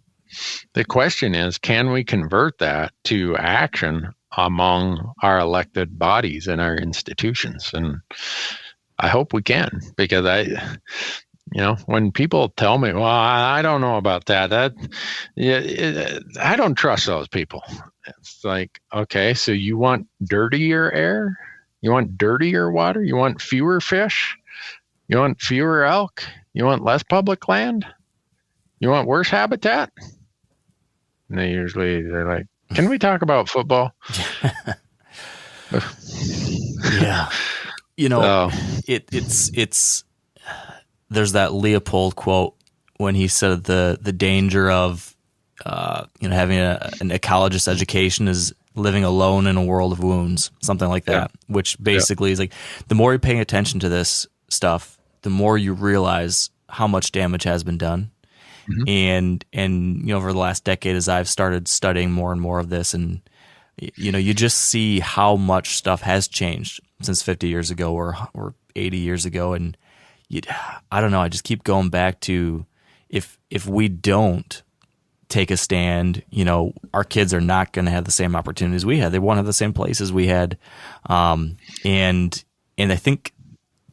The question is, can we convert that to action among our elected bodies and our institutions? And I hope we can, because when people tell me, well, I don't know about that, I don't trust those people. It's like, okay, so you want dirtier air? You want dirtier water? You want fewer fish? You want fewer elk? You want less public land? You want worse habitat? And they're like, can we talk about football? Yeah. It's there's that Leopold quote when he said the danger of having an ecologist education is living alone in a world of wounds, something like that, which basically is like, the more you're paying attention to this stuff, the more you realize how much damage has been done. Mm-hmm. And over the last decade, as I've started studying more and more of this, and you just see how much stuff has changed since 50 years ago or 80 years ago. And I don't know, I just keep going back to, if we don't take a stand, our kids are not going to have the same opportunities we had. They won't have the same places we had. And I think,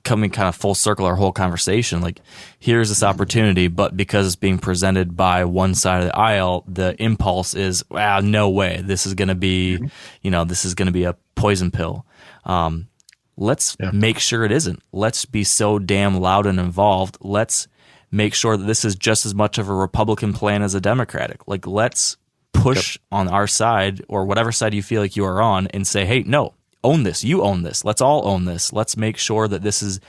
coming kind of full circle our whole conversation, like, here's this opportunity, but because it's being presented by one side of the aisle, the impulse is, wow, no way, this is going to be, this is going to be a poison pill. Let's make sure it isn't. Let's be so damn loud and involved. Let's make sure that this is just as much of a Republican plan as a Democratic. Like, let's push on our side, or whatever side you feel like you are on, and say, hey, no, own this. You own this. Let's all own this. Let's make sure that this is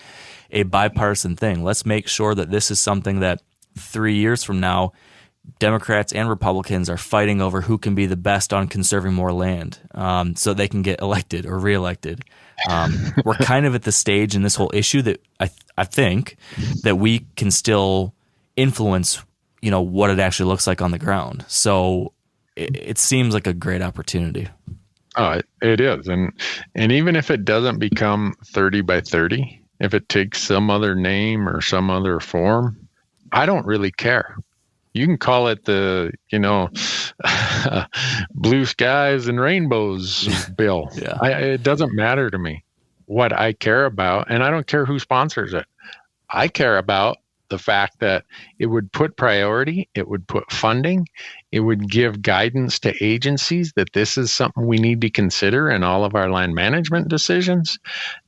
a bipartisan thing. Let's make sure that this is something that 3 years from now, Democrats and Republicans are fighting over who can be the best on conserving more land, so they can get elected or reelected. We're kind of at the stage in this whole issue that I think that we can still influence, what it actually looks like on the ground. So it seems like a great opportunity. Oh, it is. And even if it doesn't become 30 by 30, if it takes some other name or some other form, I don't really care. You can call it the, blue skies and rainbows bill. Yeah. It doesn't matter to me. What I care about, and I don't care who sponsors it, I care about the fact that it would put priority, it would put funding, it would give guidance to agencies that this is something we need to consider in all of our land management decisions.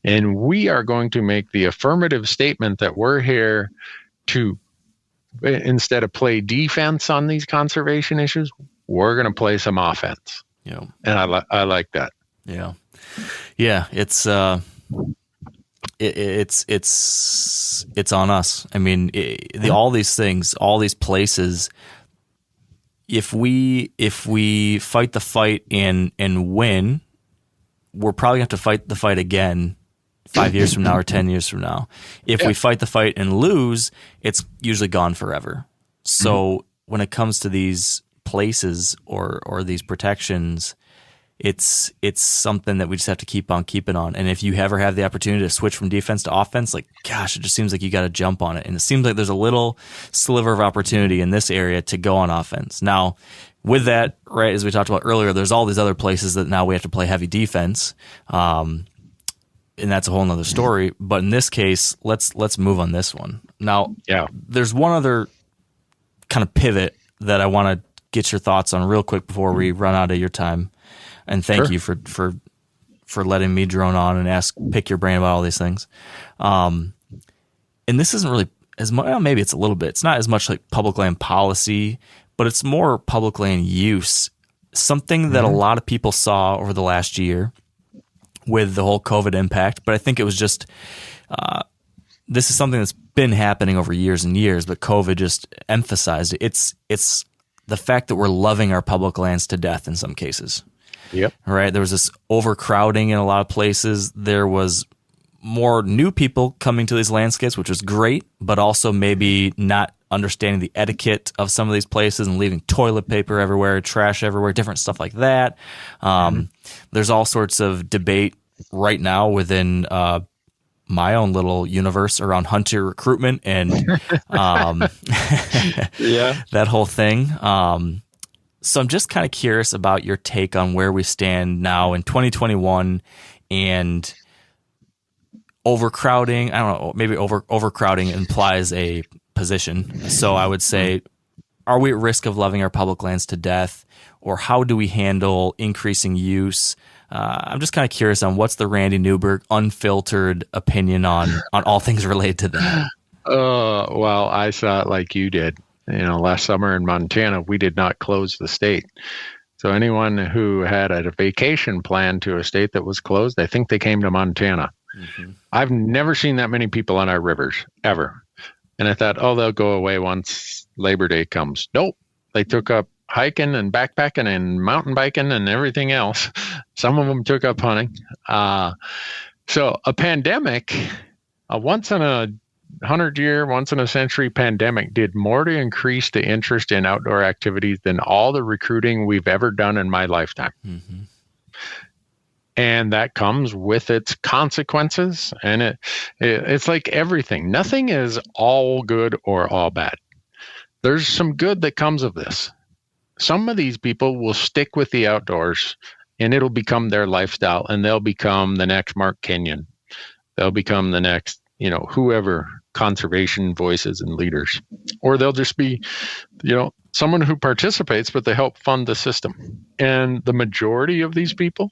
And we are going to make the affirmative statement that we're here to, instead of play defense on these conservation issues, we're going to play some offense. Yeah. And I like that. Yeah. Yeah. It's on us. I mean, all these things, all these places, if we fight the fight and win, we're probably going to have to fight the fight again 5 years from now or 10 years from now. If we fight the fight and lose, it's usually gone forever. So when it comes to these places or these protections, it's something that we just have to keep on keeping on. And if you ever have the opportunity to switch from defense to offense, like, gosh, it just seems like you got to jump on it. And it seems like there's a little sliver of opportunity in this area to go on offense. Now, with that, right, as we talked about earlier, there's all these other places that now we have to play heavy defense. And that's a whole nother story. But in this case, let's move on this one. Now, there's one other kind of pivot that I want to get your thoughts on real quick before we run out of your time. And thank you for letting me drone on and pick your brain about all these things. And this isn't really as much, well, maybe it's a little bit. It's not as much like public land policy, but it's more public land use. Something that a lot of people saw over the last year with the whole COVID impact. But I think it was just, this is something that's been happening over years and years, but COVID just emphasized it. It's the fact that we're loving our public lands to death in some cases. Yep. Right. There was this overcrowding in a lot of places. There was more new people coming to these landscapes, which was great, but also maybe not understanding the etiquette of some of these places and leaving toilet paper everywhere, trash everywhere, different stuff like that. There's all sorts of debate right now within my own little universe around hunter recruitment and that whole thing. So I'm just kind of curious about your take on where we stand now in 2021 and overcrowding. I don't know, maybe overcrowding implies a position. So I would say, are we at risk of loving our public lands to death, or how do we handle increasing use? I'm just kind of curious on what's the Randy Newberg unfiltered opinion on all things related to that. Well, I saw it like you did. Last summer in Montana, we did not close the state. So anyone who had a vacation plan to a state that was closed, I think they came to Montana. Mm-hmm. I've never seen that many people on our rivers, ever. And I thought, they'll go away once Labor Day comes. Nope. They took up hiking and backpacking and mountain biking and everything else. Some of them took up hunting. So a pandemic, a once in a 100-year, once in a century pandemic did more to increase the interest in outdoor activities than all the recruiting we've ever done in my lifetime. Mm-hmm. And that comes with its consequences. And it's like everything. Nothing is all good or all bad. There's some good that comes of this. Some of these people will stick with the outdoors and it'll become their lifestyle, and they'll become the next Mark Kenyon. They'll become the next, whoever, conservation voices and leaders. Or they'll just be, someone who participates, but they help fund the system. And the majority of these people,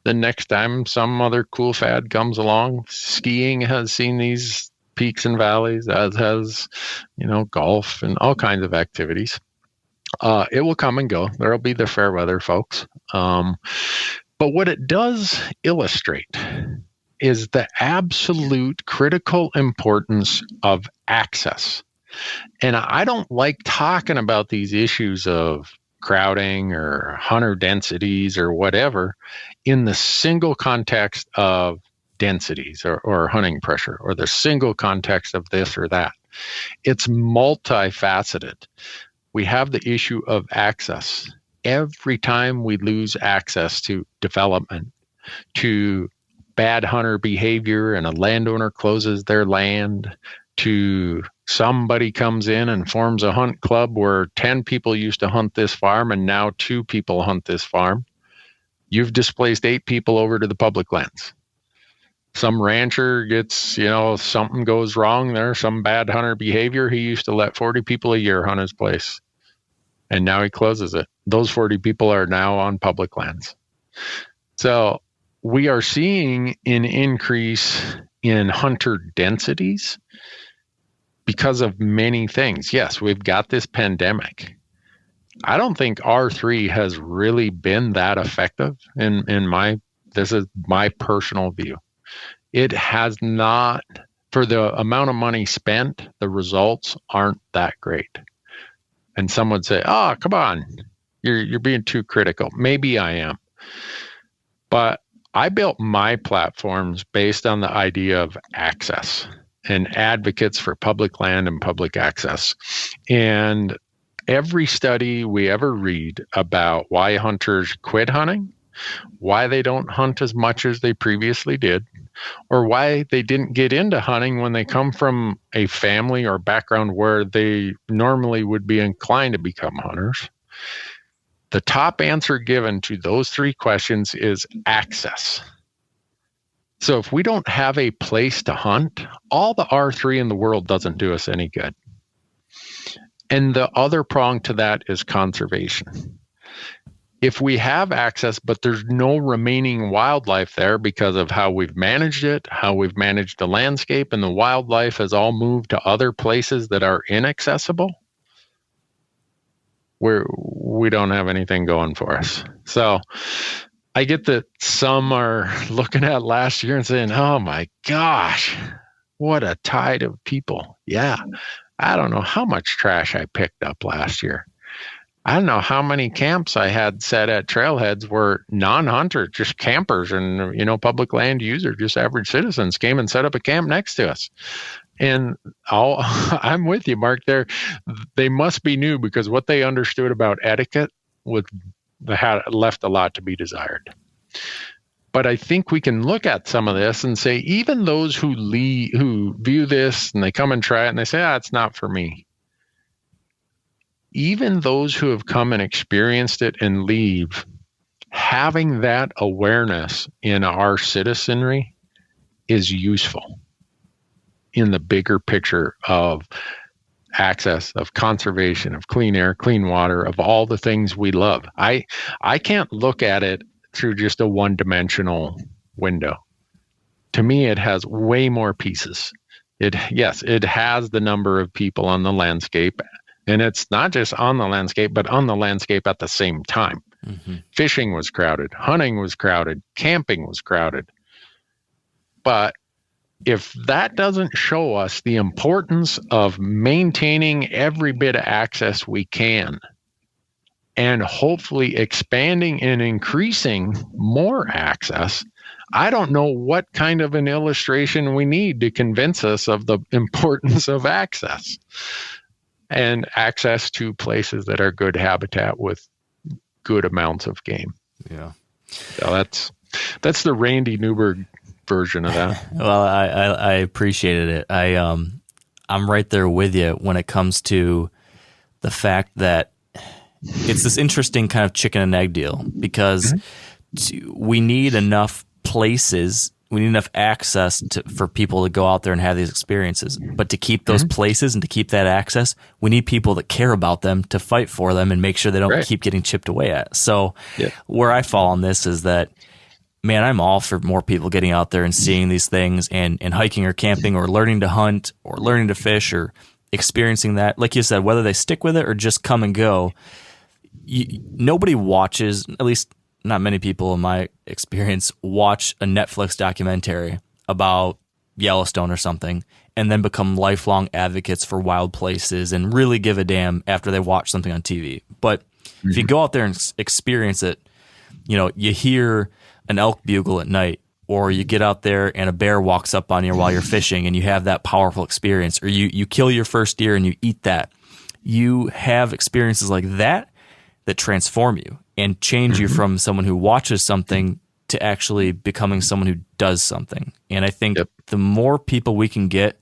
the next time some other cool fad comes along, skiing has seen these peaks and valleys, as has, golf and all kinds of activities. It will come and go. There'll be the fair weather folks. But what it does illustrate is the absolute critical importance of access. And I don't like talking about these issues of crowding or hunter densities or whatever in the single context of densities or hunting pressure, or the single context of this or that. It's multifaceted. We have the issue of access. Every time we lose access to development, to bad hunter behavior, and a landowner closes their land, to somebody comes in and forms a hunt club where 10 people used to hunt this farm and now 2 people hunt this farm, you've displaced 8 people over to the public lands. Some rancher gets, something goes wrong there, some bad hunter behavior. He used to let 40 people a year hunt his place, and now he closes it. Those 40 people are now on public lands. So we are seeing an increase in hunter densities because of many things. Yes, we've got this pandemic. I don't think R3 has really been that effective this is my personal view. It has not, for the amount of money spent, the results aren't that great. And some would say, come on, you're being too critical. Maybe I am. But I built my platforms based on the idea of access and advocates for public land and public access. And every study we ever read about why hunters quit hunting, why they don't hunt as much as they previously did, or why they didn't get into hunting when they come from a family or background where they normally would be inclined to become hunters. The top answer given to those 3 questions is access. So if we don't have a place to hunt, all the R3 in the world doesn't do us any good. And the other prong to that is conservation. If we have access, but there's no remaining wildlife there because of how we've managed it, how we've managed the landscape, and the wildlife has all moved to other places that are inaccessible, we don't have anything going for us. So I get that some are looking at last year and saying, oh my gosh, what a tide of people. Yeah. I don't know how much trash I picked up last year. I don't know how many camps I had set at trailheads were non-hunters, just campers and, public land users, just average citizens came and set up a camp next to us. And I'm with you, Mark, there. They must be new, because what they understood about etiquette had left a lot to be desired. But I think we can look at some of this and say, even those who view this and they come and try it and they say, it's not for me. Even those who have come and experienced it and leave, having that awareness in our citizenry is useful in the bigger picture of access, of conservation, of clean air, clean water, of all the things we love. I can't look at it through just a one-dimensional window. To me, it has way more pieces. It has the number of people on the landscape. And it's not just on the landscape, but on the landscape at the same time. Mm-hmm. Fishing was crowded, hunting was crowded, camping was crowded. But if that doesn't show us the importance of maintaining every bit of access we can, and hopefully expanding and increasing more access, I don't know what kind of an illustration we need to convince us of the importance of access. And access to places that are good habitat with good amounts of game. Yeah. So that's the Randy Newberg version of that. Well, I appreciated it. I'm right there with you when it comes to the fact that it's this interesting kind of chicken and egg deal, because we need enough places. We need enough access for people to go out there and have these experiences. But to keep those places and to keep that access, we need people that care about them to fight for them and make sure they don't keep getting chipped away at. So where I fall on this is that, man, I'm all for more people getting out there and seeing these things and hiking or camping or learning to hunt or learning to fish or experiencing that. Like you said, whether they stick with it or just come and go, nobody watches, at least not many people in my experience, watch a Netflix documentary about Yellowstone or something and then become lifelong advocates for wild places and really give a damn after they watch something on TV. But if you go out there and experience it, you hear an elk bugle at night, or you get out there and a bear walks up on you while you're fishing and you have that powerful experience, or you kill your first deer and you eat that. You have experiences like that transform you and change you from someone who watches something to actually becoming someone who does something. And I think the more people we can get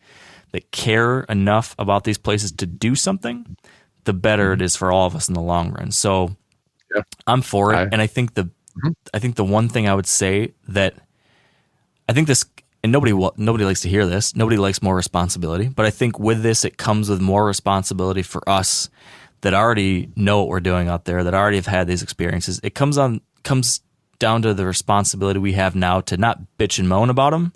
that care enough about these places to do something, the better it is for all of us in the long run. So I'm for it. And I think the one thing I would say that I think this, and nobody likes to hear this, nobody likes more responsibility, but I think with this, it comes with more responsibility for us that already know what we're doing out there, that already have had these experiences. It comes down to the responsibility we have now to not bitch and moan about them,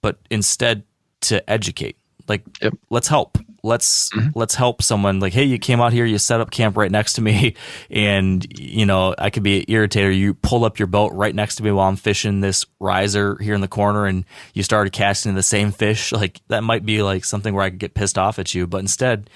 but instead to educate. Like, let's help. Let's help someone. Like, hey, you came out here, you set up camp right next to me, and I could be irritated. You pull up your boat right next to me while I'm fishing this riser here in the corner, and you started casting the same fish. Like, that might be like something where I could get pissed off at you, but instead,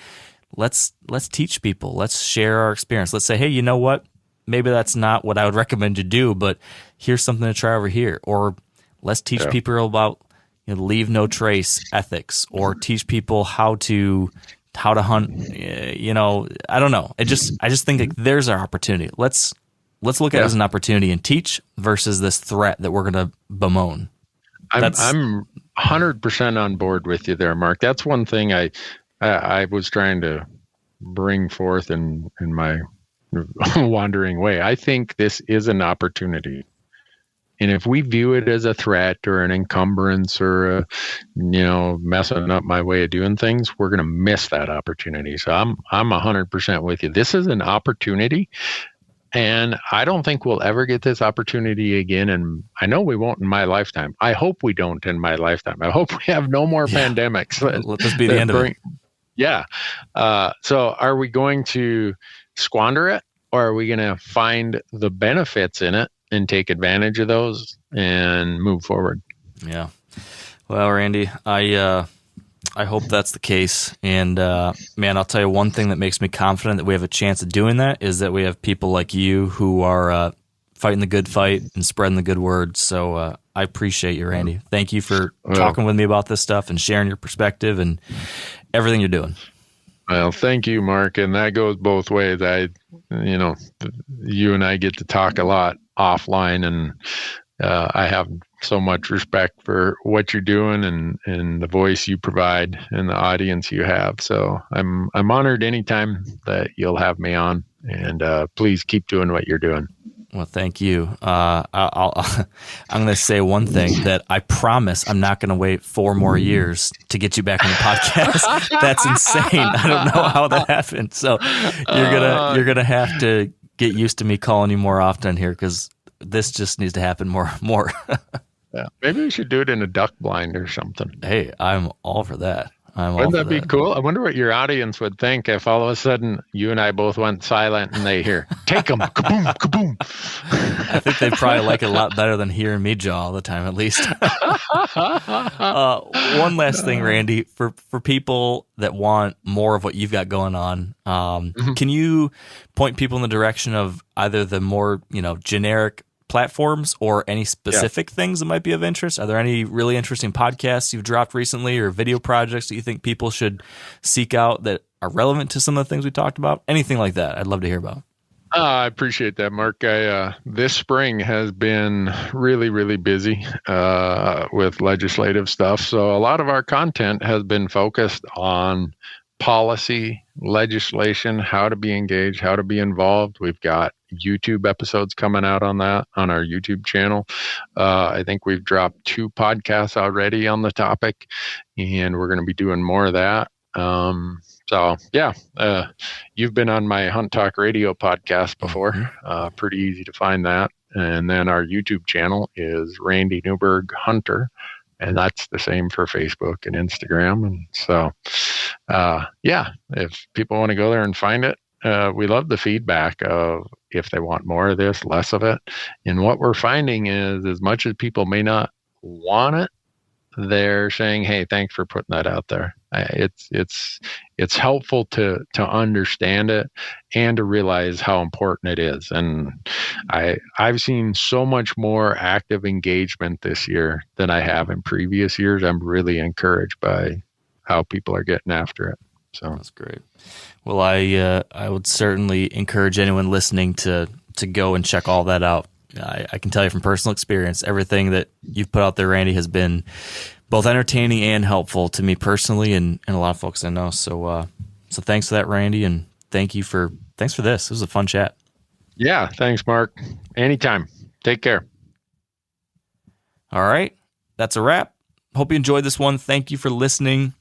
let's teach people. Let's share our experience. Let's say, hey, you know what? Maybe that's not what I would recommend you do, but here's something to try over here. Or let's teach people about leave no trace ethics, or teach people how to hunt. I don't know. I just think like there's our opportunity. Let's look at it as an opportunity and teach versus this threat that we're going to bemoan. I'm 100% on board with you there, Mark. That's one thing I was trying to bring forth in my wandering way. I think this is an opportunity. And if we view it as a threat or an encumbrance or messing up my way of doing things, we're going to miss that opportunity. So I'm 100% with you. This is an opportunity, and I don't think we'll ever get this opportunity again. And I know we won't in my lifetime. I hope we don't in my lifetime. I hope we have no more pandemics. Let this be the end of it. Yeah. So are we going to squander it, or are we going to find the benefits in it and take advantage of those and move forward. Yeah. Well, Randy, I hope that's the case. And man, I'll tell you one thing that makes me confident that we have a chance of doing that is that we have people like you who are fighting the good fight and spreading the good word. So I appreciate you, Randy. Thank you for talking with me about this stuff and sharing your perspective and everything you're doing. Well, thank you, Mark. And that goes both ways. You and I get to talk a lot offline, and I have so much respect for what you're doing and the voice you provide and the audience you have. So I'm honored anytime that you'll have me on, and please keep doing what you're doing. Well, thank you. I'm going to say one thing that I promise I'm not going to wait 4 more years to get you back on the podcast. That's insane. I don't know how that happened. So you're gonna have to get used to me calling you more often here, because this just needs to happen more. Yeah, maybe we should do it in a duck blind or something. Hey, I'm all for that. Wouldn't that be cool? I wonder what your audience would think if all of a sudden you and I both went silent and they hear, take them, kaboom, kaboom. I think they'd probably like it a lot better than hearing me jaw all the time, at least. One last thing, Randy, for people that want more of what you've got going on, can you point people in the direction of either the more, generic platforms or any specific things that might be of interest? Are there any really interesting podcasts you've dropped recently or video projects that you think people should seek out that are relevant to some of the things we talked about? Anything like that, I'd love to hear about. I appreciate that, Mark. This spring has been really, really busy with legislative stuff. So a lot of our content has been focused on policy, legislation, how to be engaged, how to be involved. We've got YouTube episodes coming out on that on our YouTube channel. I think we've dropped 2 podcasts already on the topic, and we're going to be doing more of that. You've been on my Hunt Talk Radio podcast before. Pretty easy to find that. And then our YouTube channel is Randy Newberg Hunter, and that's the same for Facebook and Instagram. And so, if people want to go there and find it, we love the feedback of if they want more of this, less of it. And what we're finding is, as much as people may not want it, they're saying, "Hey, thanks for putting that out there." It's helpful to understand it and to realize how important it is. And I've seen so much more active engagement this year than I have in previous years. I'm really encouraged by how people are getting after it. So that's great. Well, I would certainly encourage anyone listening to go and check all that out. I can tell you from personal experience, everything that you've put out there, Randy, has been both entertaining and helpful to me personally and a lot of folks I know. So thanks for that, Randy, and thanks for this. This was a fun chat. Yeah, thanks, Mark. Anytime. Take care. All right, that's a wrap. Hope you enjoyed this one. Thank you for listening.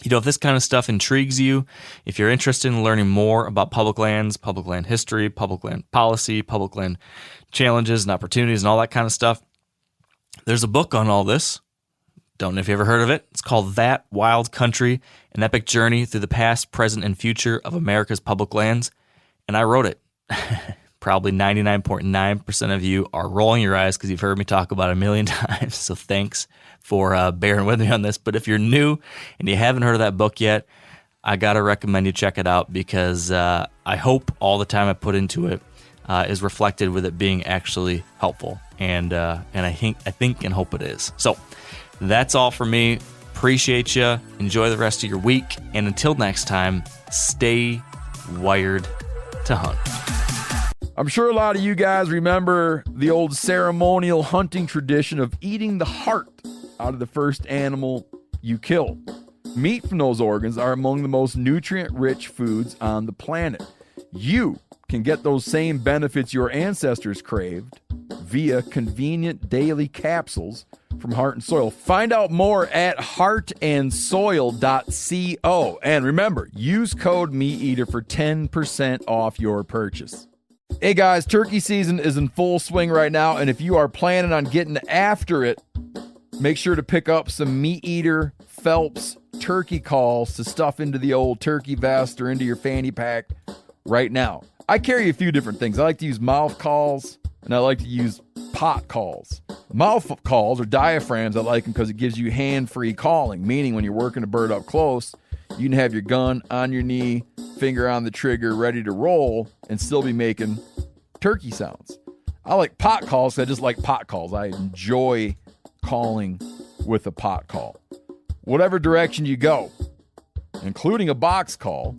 If this kind of stuff intrigues you, if you're interested in learning more about public lands, public land history, public land policy, public land challenges and opportunities and all that kind of stuff, there's a book on all this. Don't know if you ever heard of it. It's called That Wild Country, An Epic Journey Through the Past, Present, and Future of America's Public Lands. And I wrote it. Probably 99.9% of you are rolling your eyes because you've heard me talk about it a million times. So thanks for bearing with me on this. But if you're new and you haven't heard of that book yet, I got to recommend you check it out, because I hope all the time I put into it is reflected with it being actually helpful. And I think and hope it is. So that's all for me. Appreciate you. Enjoy the rest of your week. And until next time, stay wired to hunt. I'm sure a lot of you guys remember the old ceremonial hunting tradition of eating the heart out of the first animal you kill. Meat from those organs are among the most nutrient-rich foods on the planet. You can get those same benefits your ancestors craved via convenient daily capsules from Heart and Soil. Find out more at heartandsoil.co. And remember, use code MeatEater for 10% off your purchase. Hey guys, turkey season is in full swing right now, and if you are planning on getting after it, make sure to pick up some MeatEater Phelps turkey calls to stuff into the old turkey vest or into your fanny pack right now. I carry a few different things. I like to use mouth calls. and I like to use pot calls. Mouth calls or diaphragms, I like them because it gives you hand-free calling, meaning when you're working a bird up close, you can have your gun on your knee, finger on the trigger, ready to roll, and still be making turkey sounds. I like pot calls because I just like pot calls. I enjoy calling with a pot call. Whatever direction you go, including a box call,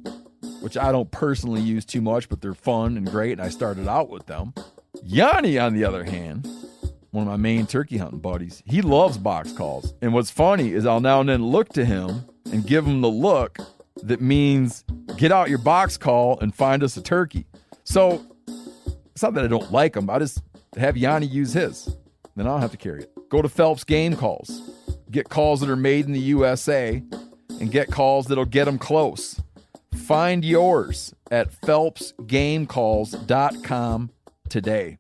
which I don't personally use too much, but they're fun and great, and I started out with them. Yanni, on the other hand, one of my main turkey hunting buddies, he loves box calls. And what's funny is I'll now and then look to him and give him the look that means get out your box call and find us a turkey. So it's not that I don't like them. I just have Yanni use his. Then I don't have to carry it. Go to Phelps Game Calls. Get calls that are made in the USA and get calls that'll get them close. Find yours at phelpsgamecalls.com today.